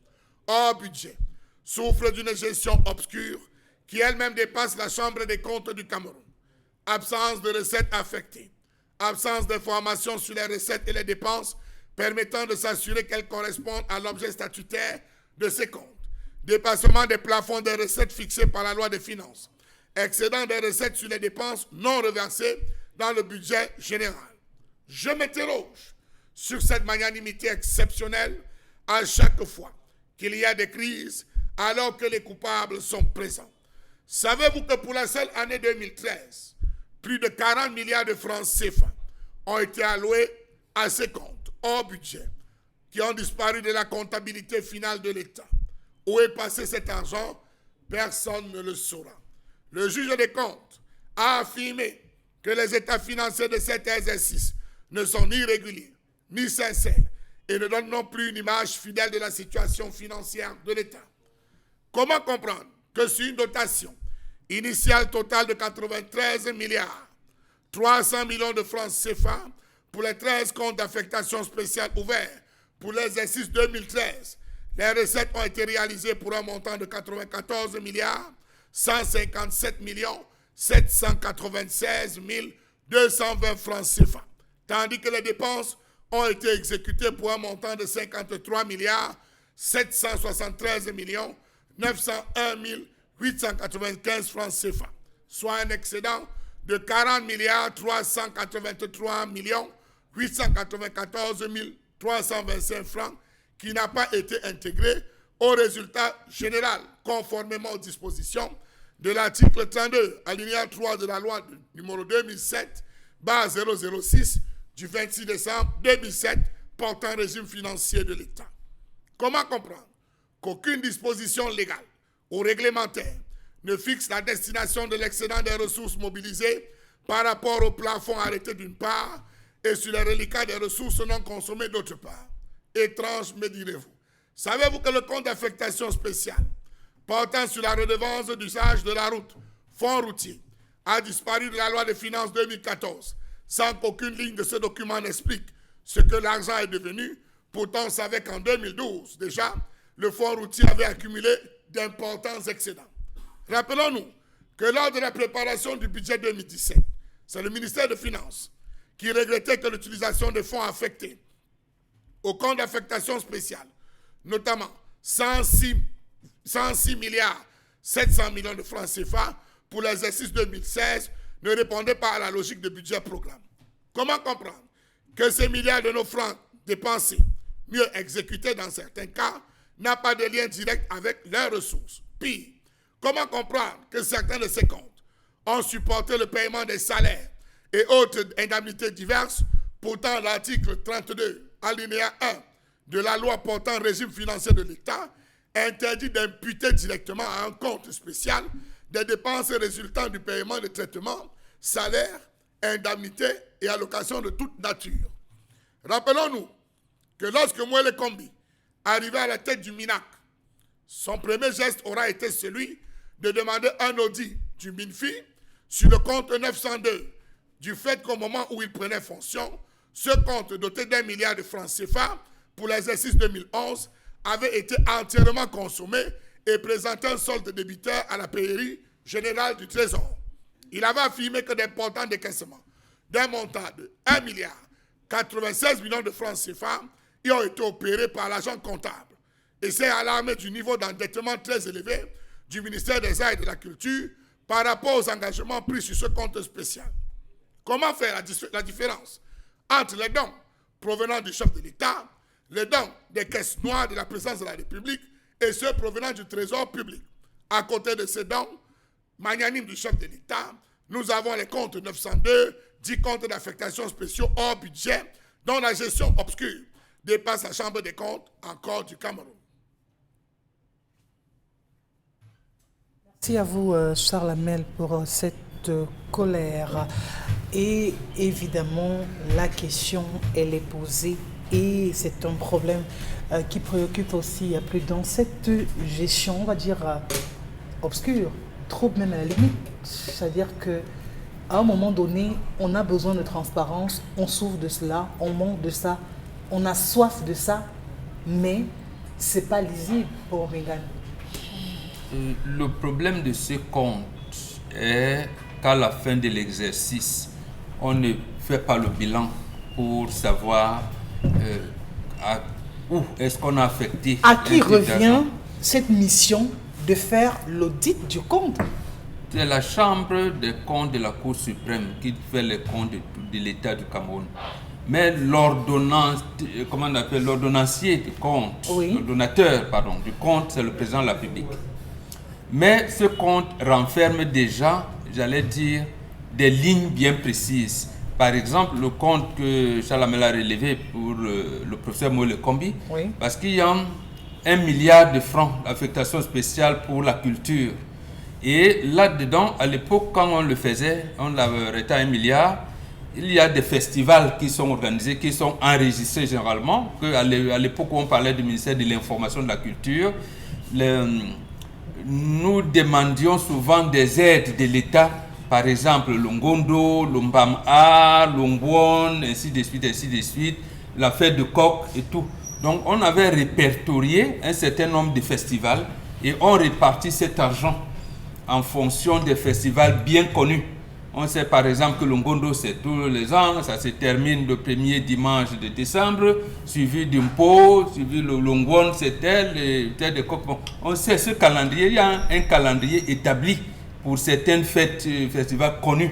hors budget, souffrent d'une gestion obscure qui elle-même dépasse la Chambre des comptes du Cameroun? Absence de recettes affectées, absence d'informations sur les recettes et les dépenses permettant de s'assurer qu'elles correspondent à l'objet statutaire de ces comptes. Dépassement des plafonds des recettes fixés par la loi des finances. Excédent des recettes sur les dépenses non reversées dans le budget général. Je m'interroge sur cette magnanimité exceptionnelle à chaque fois qu'il y a des crises alors que les coupables sont présents. Savez-vous que pour la seule année 2013, plus de 40 milliards de francs CFA ont été alloués à ces comptes hors budget qui ont disparu de la comptabilité finale de l'État? Où est passé cet argent? Personne ne le saura. Le juge des comptes a affirmé que les états financiers de cet exercice ne sont ni réguliers, ni sincères et ne donnent non plus une image fidèle de la situation financière de l'État. Comment comprendre que sur une dotation initiale totale de 93 milliards 300 millions de francs CFA pour les 13 comptes d'affectation spéciale ouverts pour l'exercice 2013, les recettes ont été réalisées pour un montant de 94 milliards 157 millions 796 220 francs CFA, tandis que les dépenses ont été exécutées pour un montant de 53 milliards 773 millions 901 895 francs CFA, soit un excédent de 40 milliards 383 millions 894 325 francs qui n'a pas été intégré au résultat général, conformément aux dispositions de l'article 32, alinéa 3 de la loi numéro 2007-006 du 26 décembre 2007 portant régime financier de l'État. Comment comprendre qu'aucune disposition légale ou réglementaire ne fixe la destination de l'excédent des ressources mobilisées par rapport au plafond arrêté d'une part et sur les reliquats des ressources non consommées d'autre part? Étrange, me direz-vous. Savez-vous que le compte d'affectation spéciale portant sur la redevance d'usage de la route, fonds routier, a disparu de la loi des finances 2014 sans qu'aucune ligne de ce document n'explique ce que l'argent est devenu? Pourtant, on savait qu'en 2012, déjà, le fonds routier avait accumulé d'importants excédents. Rappelons-nous que lors de la préparation du budget 2017, c'est le ministère des Finances qui regrettait que l'utilisation des fonds affectés au compte d'affectation spéciale, notamment 106 milliards 700 millions de francs CFA pour l'exercice 2016, ne répondait pas à la logique de budget programme. Comment comprendre que ces milliards de nos francs dépensés, mieux exécutés dans certains cas, n'a pas de lien direct avec leurs ressources? Pire, comment comprendre que certains de ces comptes ont supporté le paiement des salaires et autres indemnités diverses? Pourtant, l'article 32, alinéa 1 de la loi portant régime financier de l'État interdit d'imputer directement à un compte spécial des dépenses résultant du paiement de traitements, salaires, indemnités et allocations de toute nature. Rappelons-nous que lorsque Moëlle Kombi arrivait à la tête du MINAC, son premier geste aura été celui de demander un audit du MINFI sur le compte 902, du fait qu'au moment où il prenait fonction, ce compte doté d'1 milliard de francs CFA pour l'exercice 2011 avait été entièrement consommé et présentait un solde débiteur à la pairie générale du Trésor. Il avait affirmé que d'importants décaissements d'un montant de 1 milliard 96 millions de francs CFA y ont été opérés par l'agent comptable et s'est alarmé du niveau d'endettement très élevé du ministère des Arts et de la Culture par rapport aux engagements pris sur ce compte spécial. Comment faire la différence entre les dons provenant du chef de l'État, les dons des caisses noires de la présidence de la République et ceux provenant du trésor public? À côté de ces dons magnanimes du chef de l'État, nous avons les comptes 902, 10 comptes d'affectation spéciaux hors budget, dont la gestion obscure dépasse la Chambre des comptes encore du Cameroun. Merci à vous, Charles Hamel, pour cette colère. Et évidemment, la question, elle est posée et c'est un problème qui préoccupe aussi plus dans cette gestion, on va dire, obscure, trop même à la limite. C'est-à-dire qu'à un moment donné, on a besoin de transparence, on souffre de cela, on manque de ça, on a soif de ça, mais ce n'est pas lisible pour Megan. Le problème de ce compte est qu'à la fin de l'exercice, on ne fait pas le bilan pour savoir où est-ce qu'on a affecté. À qui revient cette mission de faire l'audit du compte? C'est la Chambre des comptes de la Cour suprême qui fait les comptes de l'État du Cameroun. Mais l'ordonnancier du compte, l'ordonnateur, du compte, c'est le président de la République. Mais ce compte renferme déjà, j'allais dire, des lignes bien précises. Par exemple, le compte que Chalamel a relevé pour le professeur Moïle Kombi, parce qu'il y a 1 milliard de francs d'affectation spéciale pour la culture. Et là-dedans, à l'époque, quand on le faisait, on arrêté à 1 milliard. Il y a des festivals qui sont organisés, qui sont enregistrés généralement. À l'époque où on parlait du ministère de l'Information et de la Culture, nous demandions souvent des aides de l'État. Par exemple, l'Ongondo, l'Ombam-A, l'Ongwon, ainsi de suite, la fête de coq et tout. Donc, on avait répertorié un certain nombre de festivals et on répartit cet argent en fonction des festivals bien connus. On sait par exemple que l'Ongondo, c'est tous les ans, ça se termine le premier dimanche de décembre, suivi d'Impo, suivi le Longwon, c'est tel, et tel de coq. Bon, on sait ce calendrier, il y a un calendrier établi pour certaines fêtes, festivals connus.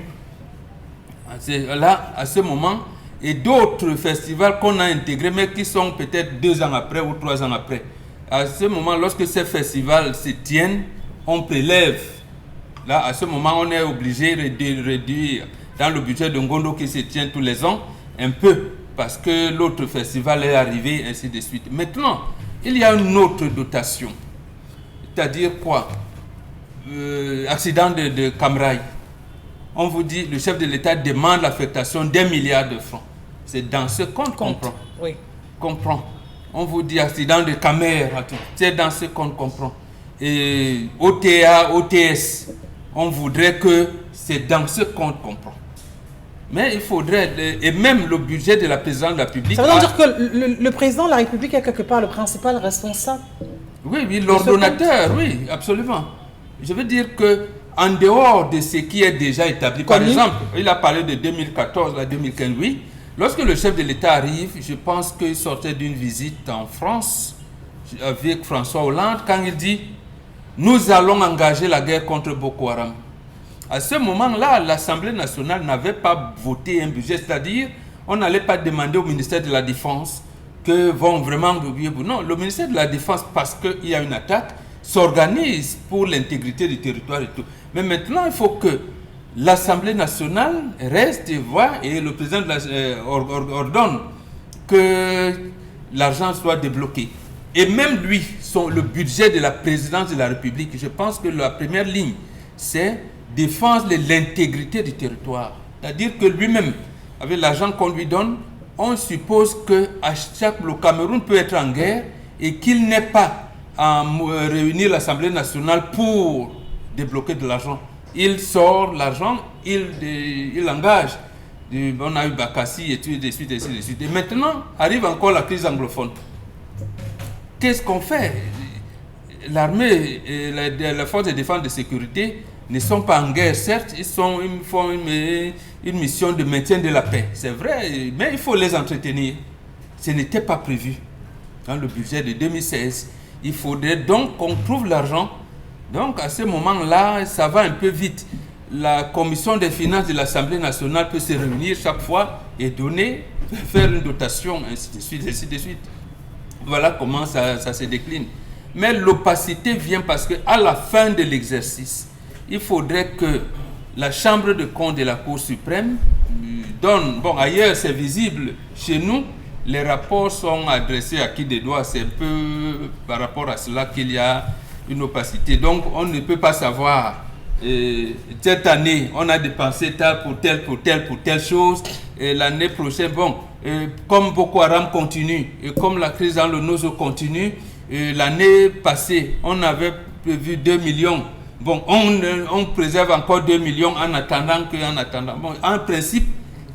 Là, à ce moment, et d'autres festivals qu'on a intégrés, mais qui sont peut-être 2 ans après ou 3 ans après. À ce moment, lorsque ces festivals se tiennent, on prélève. Là, à ce moment, on est obligé de réduire dans le budget de Ngondo qui se tient tous les ans, un peu, parce que l'autre festival est arrivé, ainsi de suite. Maintenant, il y a une autre dotation. C'est-à-dire quoi? Accident de Camraï. On vous dit, le chef de l'État demande l'affectation d'1 milliard de francs. C'est dans ce compte qu'on prend. Oui. Comprend. On vous dit accident de Camer. C'est dans ce compte qu'on prend. Et OTA, OTS, on voudrait que c'est dans ce compte qu'on prend. Mais il faudrait, et même le budget de la présidente de la République... Ça veut dire que le président de la République est quelque part le principal responsable? Oui, l'ordonnateur, oui, absolument. Je veux dire que en dehors de ce qui est déjà établi, par exemple, il a parlé de 2014 à 2015, oui. Lorsque le chef de l'État arrive, je pense qu'il sortait d'une visite en France avec François Hollande, quand il dit « Nous allons engager la guerre contre Boko Haram ». À ce moment-là, l'Assemblée nationale n'avait pas voté un budget, c'est-à-dire on n'allait pas demander au ministère de la Défense que vont vraiment... Non, le ministère de la Défense, parce qu'il y a une attaque, s'organise pour l'intégrité du territoire et tout. Mais maintenant, il faut que l'Assemblée nationale reste et voit, et le président ordonne que l'argent soit débloqué. Et même lui, le budget de la présidence de la République, je pense que la première ligne, c'est défense de l'intégrité du territoire. C'est-à-dire que lui-même, avec l'argent qu'on lui donne, on suppose que le Cameroun peut être en guerre et qu'il n'est pas à réunir l'Assemblée nationale pour débloquer de l'argent. Il sort l'argent, il engage. On a eu Bakassi et tout, de suite, et suite. Et maintenant, arrive encore la crise anglophone. Qu'est-ce qu'on fait? L'armée et la force de défense et de sécurité ne sont pas en guerre, certes, ils font une mission de maintien de la paix. C'est vrai, mais il faut les entretenir. Ce n'était pas prévu dans le budget de 2016. Il faudrait donc qu'on trouve l'argent. Donc à ce moment-là, ça va un peu vite. La commission des finances de l'Assemblée nationale peut se réunir chaque fois et faire une dotation, ainsi de suite, ainsi de suite. Voilà comment ça se décline. Mais l'opacité vient parce qu'à la fin de l'exercice, il faudrait que la Chambre de comptes de la Cour suprême donne... Bon, ailleurs c'est visible, chez nous, les rapports sont adressés à qui de droit. C'est un peu par rapport à cela qu'il y a une opacité. Donc, on ne peut pas savoir, cette année, on a dépensé tel pour telle chose. Et l'année prochaine, bon, comme Boko Haram continue, et comme la crise dans le Nozo continue, l'année passée, on avait prévu 2 millions. Bon, on préserve encore 2 millions en attendant. Bon, en principe,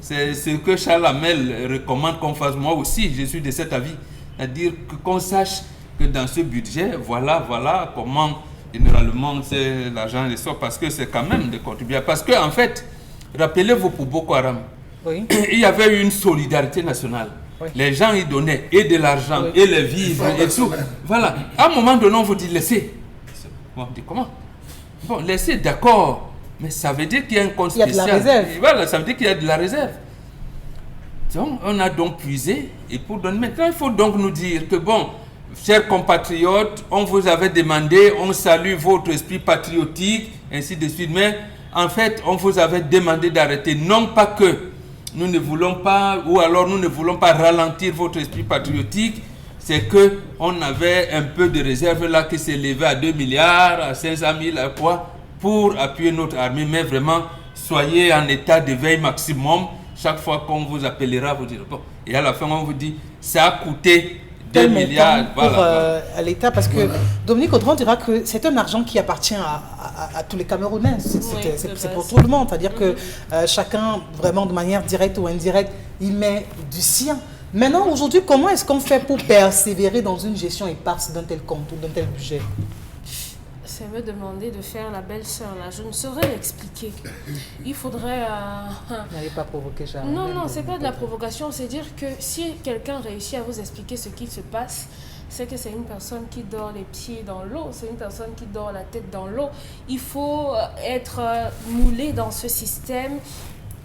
c'est ce que Charles Hamel recommande qu'on fasse. Moi aussi, je suis de cet avis. C'est-à-dire qu'on sache que dans ce budget, voilà comment généralement l'argent ressort, parce que c'est quand même des contribuables. Parce qu'en fait, rappelez-vous pour Boko Haram, oui. Il y avait eu une solidarité nationale. Oui. Les gens y donnaient et de l'argent, Oui. et les vivres, et tout. Voilà. À un moment donné, on vous dit laissez. On dit comment? Bon, laissez, d'accord. Mais ça veut dire qu'il y a un compte Il y a de spécial. la réserve. Voilà, ça veut dire qu'il y a de la réserve. Donc, on a donc puisé. Et pour donner. Maintenant, il faut donc nous dire que, bon, chers compatriotes, on vous avait demandé, on salue votre esprit patriotique, ainsi de suite. Mais en fait, on vous avait demandé d'arrêter. Non pas que nous ne voulons pas, ou alors nous ne voulons pas ralentir votre esprit patriotique. C'est qu'on avait un peu de réserve là qui s'élevait à 2 milliards, à 500 000, à quoi, pour appuyer notre armée. Mais vraiment, soyez en état de veille maximum. Chaque fois qu'on vous appellera, vous direz bon. Et à la fin, on vous dit, ça a coûté 2 milliards. Pour Voilà. l'État, parce que Dominique Audran dira que c'est un argent qui appartient à tous les Camerounais. C'est pour tout le monde. C'est-à-dire que chacun, vraiment de manière directe ou indirecte, il met du sien. Maintenant, aujourd'hui, comment est-ce qu'on fait pour persévérer dans une gestion éparse d'un tel compte ou d'un tel budget? C'est me demander de faire la belle sœur là. Je ne saurais l'expliquer. Il faudrait. N'allez pas provoquer Charles. Non, c'est pas de la provocation. C'est dire que si quelqu'un réussit à vous expliquer ce qui se passe, c'est que c'est une personne qui dort les pieds dans l'eau, c'est une personne qui dort la tête dans l'eau. Il faut être moulé dans ce système,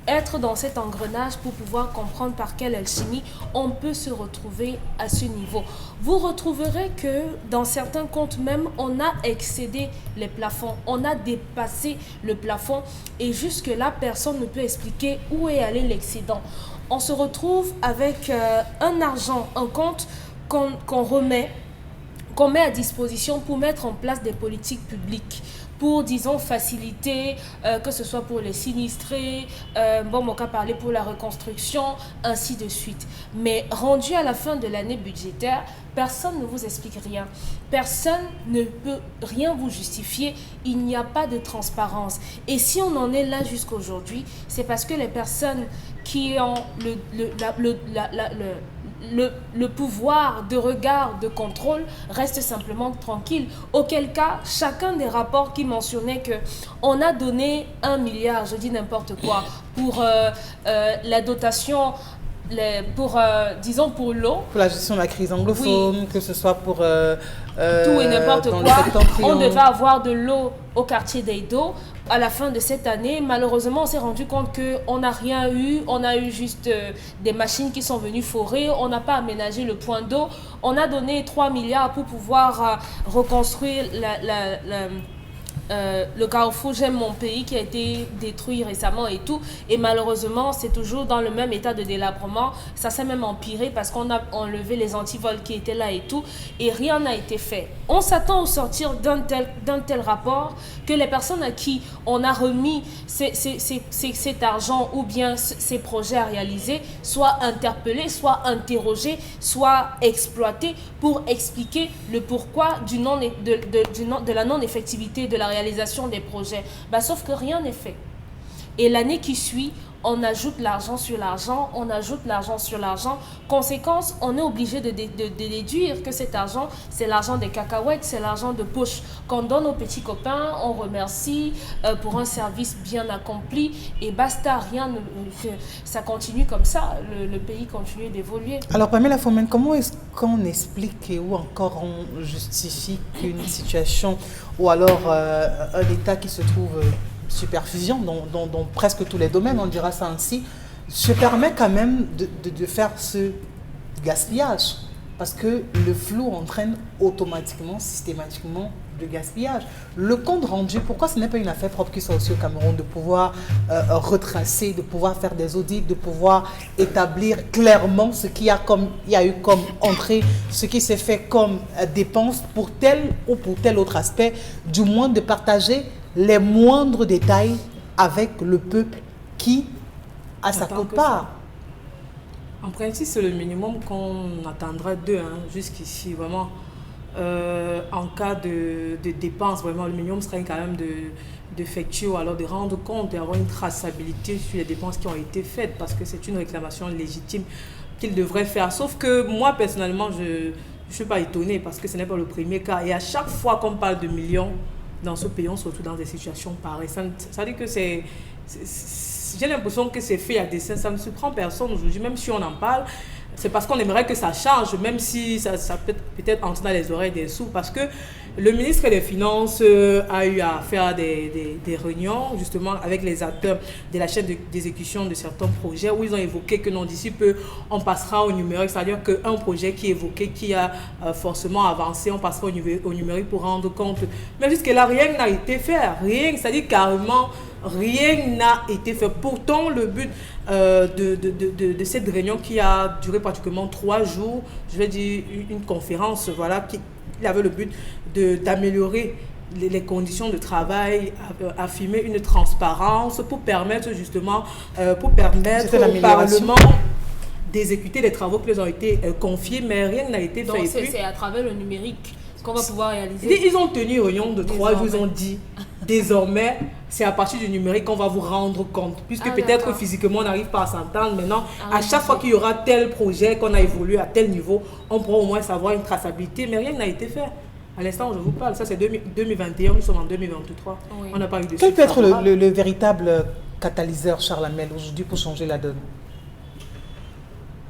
être dans cet engrenage pour pouvoir comprendre par quelle alchimie on peut se retrouver à ce niveau. Vous retrouverez que dans certains comptes même, on a excédé les plafonds, on a dépassé le plafond et jusque-là, personne ne peut expliquer où est allé l'excédent. On se retrouve avec un argent, un compte qu'on met à disposition pour mettre en place des politiques publiques, pour, disons, faciliter, que ce soit pour les sinistrés, bon, mon cas parler pour la reconstruction, ainsi de suite. Mais rendu à la fin de l'année budgétaire, personne ne vous explique rien. Personne ne peut rien vous justifier. Il n'y a pas de transparence. Et si on en est là jusqu'aujourd'hui, c'est parce que les personnes qui ont le pouvoir de regard, de contrôle, reste simplement tranquille. Auquel cas, chacun des rapports qui mentionnaient qu'on a donné 1 milliard, je dis n'importe quoi, pour la dotation, disons pour l'eau. Pour la gestion de la crise anglophone, oui. Que ce soit pour... tout et n'importe quoi. On devait avoir de l'eau au quartier d'Eido. À la fin de cette année, malheureusement, on s'est rendu compte qu'on n'a rien eu. On a eu juste des machines qui sont venues forer. On n'a pas aménagé le point d'eau. On a donné 3 milliards pour pouvoir reconstruire le carrefour J'aime mon pays qui a été détruit récemment et tout. Et malheureusement, c'est toujours dans le même état de délabrement. Ça s'est même empiré parce qu'on a enlevé les antivols qui étaient là et tout. Et rien n'a été fait. On s'attend au sortir d'un tel rapport que les personnes à qui on a remis cet argent ou bien ces projets à réaliser soient interpellés, soient interrogés, soient exploités pour expliquer le pourquoi de la non-effectivité de la réalisation des projets. Sauf que rien n'est fait. Et l'année qui suit, on ajoute l'argent sur l'argent, on ajoute l'argent sur l'argent. Conséquence, on est obligé de déduire que cet argent, c'est l'argent des cacahuètes, c'est l'argent de poche qu'on donne aux petits copains, on remercie pour un service bien accompli et basta, ça continue comme ça, le pays continue d'évoluer. Alors Pamela Fomen, comment est-ce qu'on explique ou encore on justifie qu'une situation ou alors un État qui se trouve superfusion dans presque tous les domaines, on dira ça ainsi, se permet quand même de faire ce gaspillage parce que le flou entraîne automatiquement, systématiquement le gaspillage. Le compte rendu, pourquoi ce n'est pas une affaire propre qui soit aussi au Cameroun de pouvoir retracer, de pouvoir faire des audits, de pouvoir établir clairement ce qu'il y a eu comme entrée, ce qui s'est fait comme dépense pour tel ou pour tel autre aspect, du moins de partager les moindres détails avec le peuple qui a sa quote-part. En principe, c'est le minimum qu'on attendrait d'eux, jusqu'ici, vraiment. En cas de dépenses, vraiment, le minimum serait quand même d'effectuer ou alors de rendre compte et avoir une traçabilité sur les dépenses qui ont été faites, parce que c'est une réclamation légitime qu'ils devraient faire. Sauf que moi, personnellement, je ne suis pas étonnée parce que ce n'est pas le premier cas. Et à chaque fois qu'on parle de millions, dans ce pays, on se retrouve dans des situations pareilles. Ça veut dire que j'ai l'impression que c'est fait à dessein. Ça ne surprend personne aujourd'hui, même si on en parle. c'est parce qu'on aimerait que ça change, même si ça peut peut-être entrer dans les oreilles des sous, parce que le ministre des Finances a eu à faire des réunions justement avec les acteurs de la chaîne d'exécution de certains projets où ils ont évoqué que non, d'ici peu, on passera au numérique, c'est-à-dire qu'un projet qui est évoqué, qui a forcément avancé, on passera au numérique pour rendre compte. Mais jusque-là, rien n'a été fait, rien, c'est-à-dire carrément, rien n'a été fait. Pourtant, le but de cette réunion qui a duré pratiquement 3 jours, je vais dire une conférence, voilà, qui avait le but d'améliorer les conditions de travail, affirmer une transparence pour permettre justement, au Parlement d'exécuter les travaux qui leur ont été confiés, mais rien n'a été fait. Donc c'est à travers le numérique qu'on va pouvoir réaliser. Ils ont tenu une réunion de 3 jours, ils ont dit désormais c'est à partir du numérique qu'on va vous rendre compte, puisque peut-être physiquement on n'arrive pas à s'entendre. Maintenant, à chaque fois qu'il y aura tel projet qu'on a évolué à tel niveau, on pourra au moins savoir une traçabilité, mais rien n'a été fait. À l'instant où je vous parle, ça c'est 2021, nous sommes en 2023. Oui. On n'a pas eu de Quel peut être le véritable catalyseur, Charles Hamel, aujourd'hui pour changer la donne?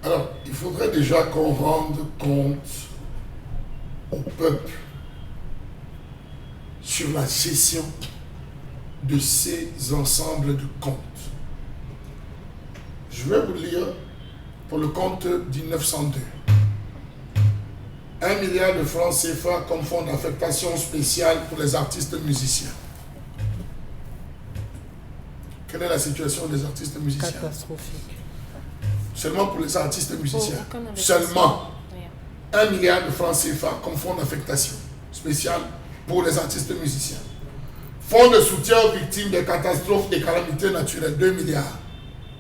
Alors, il faudrait déjà qu'on rende compte au peuple sur la gestion de ces ensembles de comptes. Je vais vous lire pour le compte 1902. 1 milliard de francs CFA comme fonds d'affectation spéciale pour les artistes musiciens. Quelle est la situation des artistes musiciens? Catastrophique. Seulement pour les artistes musiciens. Seulement 1 milliard de francs CFA comme fonds d'affectation spéciale pour les artistes musiciens. Fonds de soutien aux victimes des catastrophes et calamités naturelles, 2 milliards,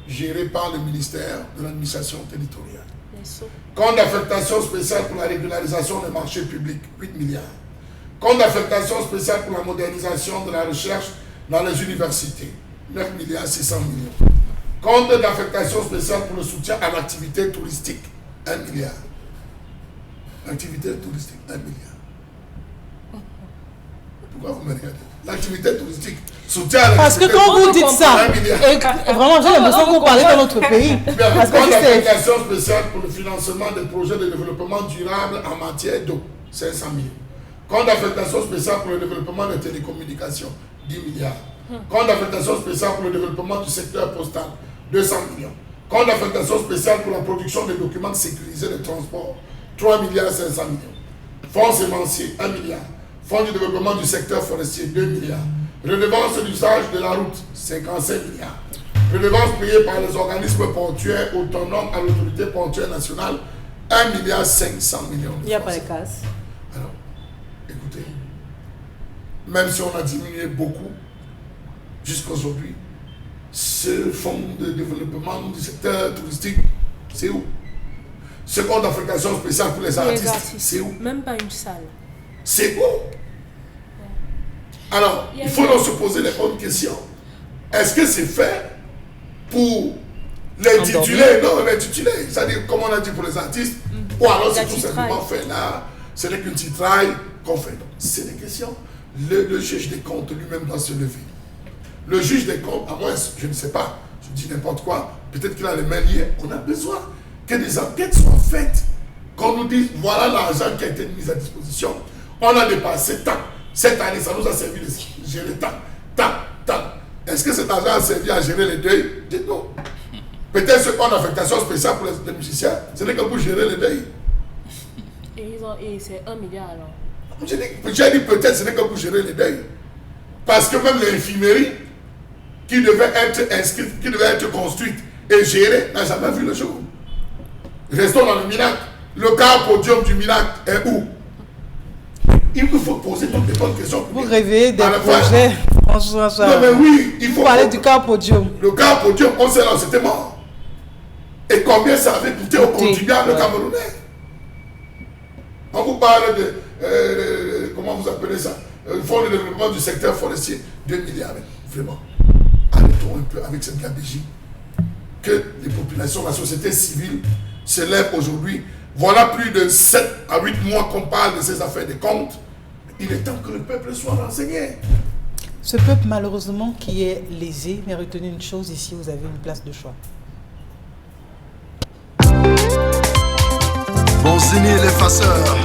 géré par le ministère de l'administration territoriale. Compte d'affectation spéciale pour la régularisation des marchés publics, 8 milliards. Compte d'affectation spéciale pour la modernisation de la recherche dans les universités, 9 milliards 600 millions. Compte d'affectation spéciale pour le soutien à l'activité touristique, 1 milliard. Activité touristique, 1 milliard. Pourquoi vous me regardez? L'activité touristique, soutien à parce que quand vous dites ça, vraiment j'ai l'impression que vous parlez dans notre pays. Parce que compte d'affectation spéciale pour le financement des projets de développement durable en matière d'eau, 500 millions. Compte d'affectation spéciale pour le développement des télécommunications, 10 milliards. Compte d'affectation spéciale pour le développement du secteur postal, 200 millions. Compte d'affectation spéciale pour la production des documents sécurisés de transport, 3 milliards 500 millions. Fonds sémencier, 1 milliard. Fonds du développement du secteur forestier, 2 milliards. Redevance d'usage de la route, 55 milliards. Redevance payée par les organismes portuaires autonomes à l'autorité portuaire nationale, 1 milliard 500 millions. Il n'y a pas de casse. Alors, écoutez, même si on a diminué beaucoup, jusqu'à aujourd'hui, ce fonds de développement du secteur touristique, c'est où? Ce compte d'affectation spéciale pour les artistes, c'est où? Même pas une salle. C'est où? Alors, il faut donc se poser les bonnes questions. Est-ce que c'est fait pour les titulaires? Non, les titulaires, c'est-à-dire, comme on a dit pour les artistes, ou alors c'est tout simplement fait là, ce n'est qu'une titraille qu'on fait. C'est des questions. Le juge des comptes lui-même doit se lever. Le juge des comptes, à moins, je ne sais pas, je dis n'importe quoi, peut-être qu'il a les mains liées. On a besoin que des enquêtes soient faites. Qu'on nous dise, voilà l'argent qui a été mis à disposition. On a dépassé tant. Cette année, ça nous a servi de gérer tant. Est-ce que cet argent a servi à gérer les deuils? Dites-nous. Peut-être ce qu'on a affectation spéciale pour les musiciens, ce n'est que pour gérer les deuils. Et c'est 1 milliard alors? J'ai dit peut-être ce n'est que pour gérer les deuils. Parce que même l'infirmerie qui devait être inscrite, qui devait être construite et gérée, n'a jamais vu le jour. Restons dans le miracle. Le cas podium du miracle est où? Il faut poser toutes les bonnes questions. Vous rêvez des projets. Non, mais oui, il faut parler du cas podium. Le cas podium, on sait là, c'était mort. Et combien ça avait coûté au contribuable camerounais? On vous parle de comment vous appelez ça? Le fonds de développement du secteur forestier, 2 milliards. Vraiment, arrêtons un peu avec cette gabegie. Que les populations, la société civile se lèvent aujourd'hui. Voilà plus de 7 à 8 mois qu'on parle de ces affaires de comptes. Il est temps que le peuple soit renseigné. Ce peuple, malheureusement, qui est lésé, mais retenez une chose, ici, vous avez une place de choix. Zini l'effaceur.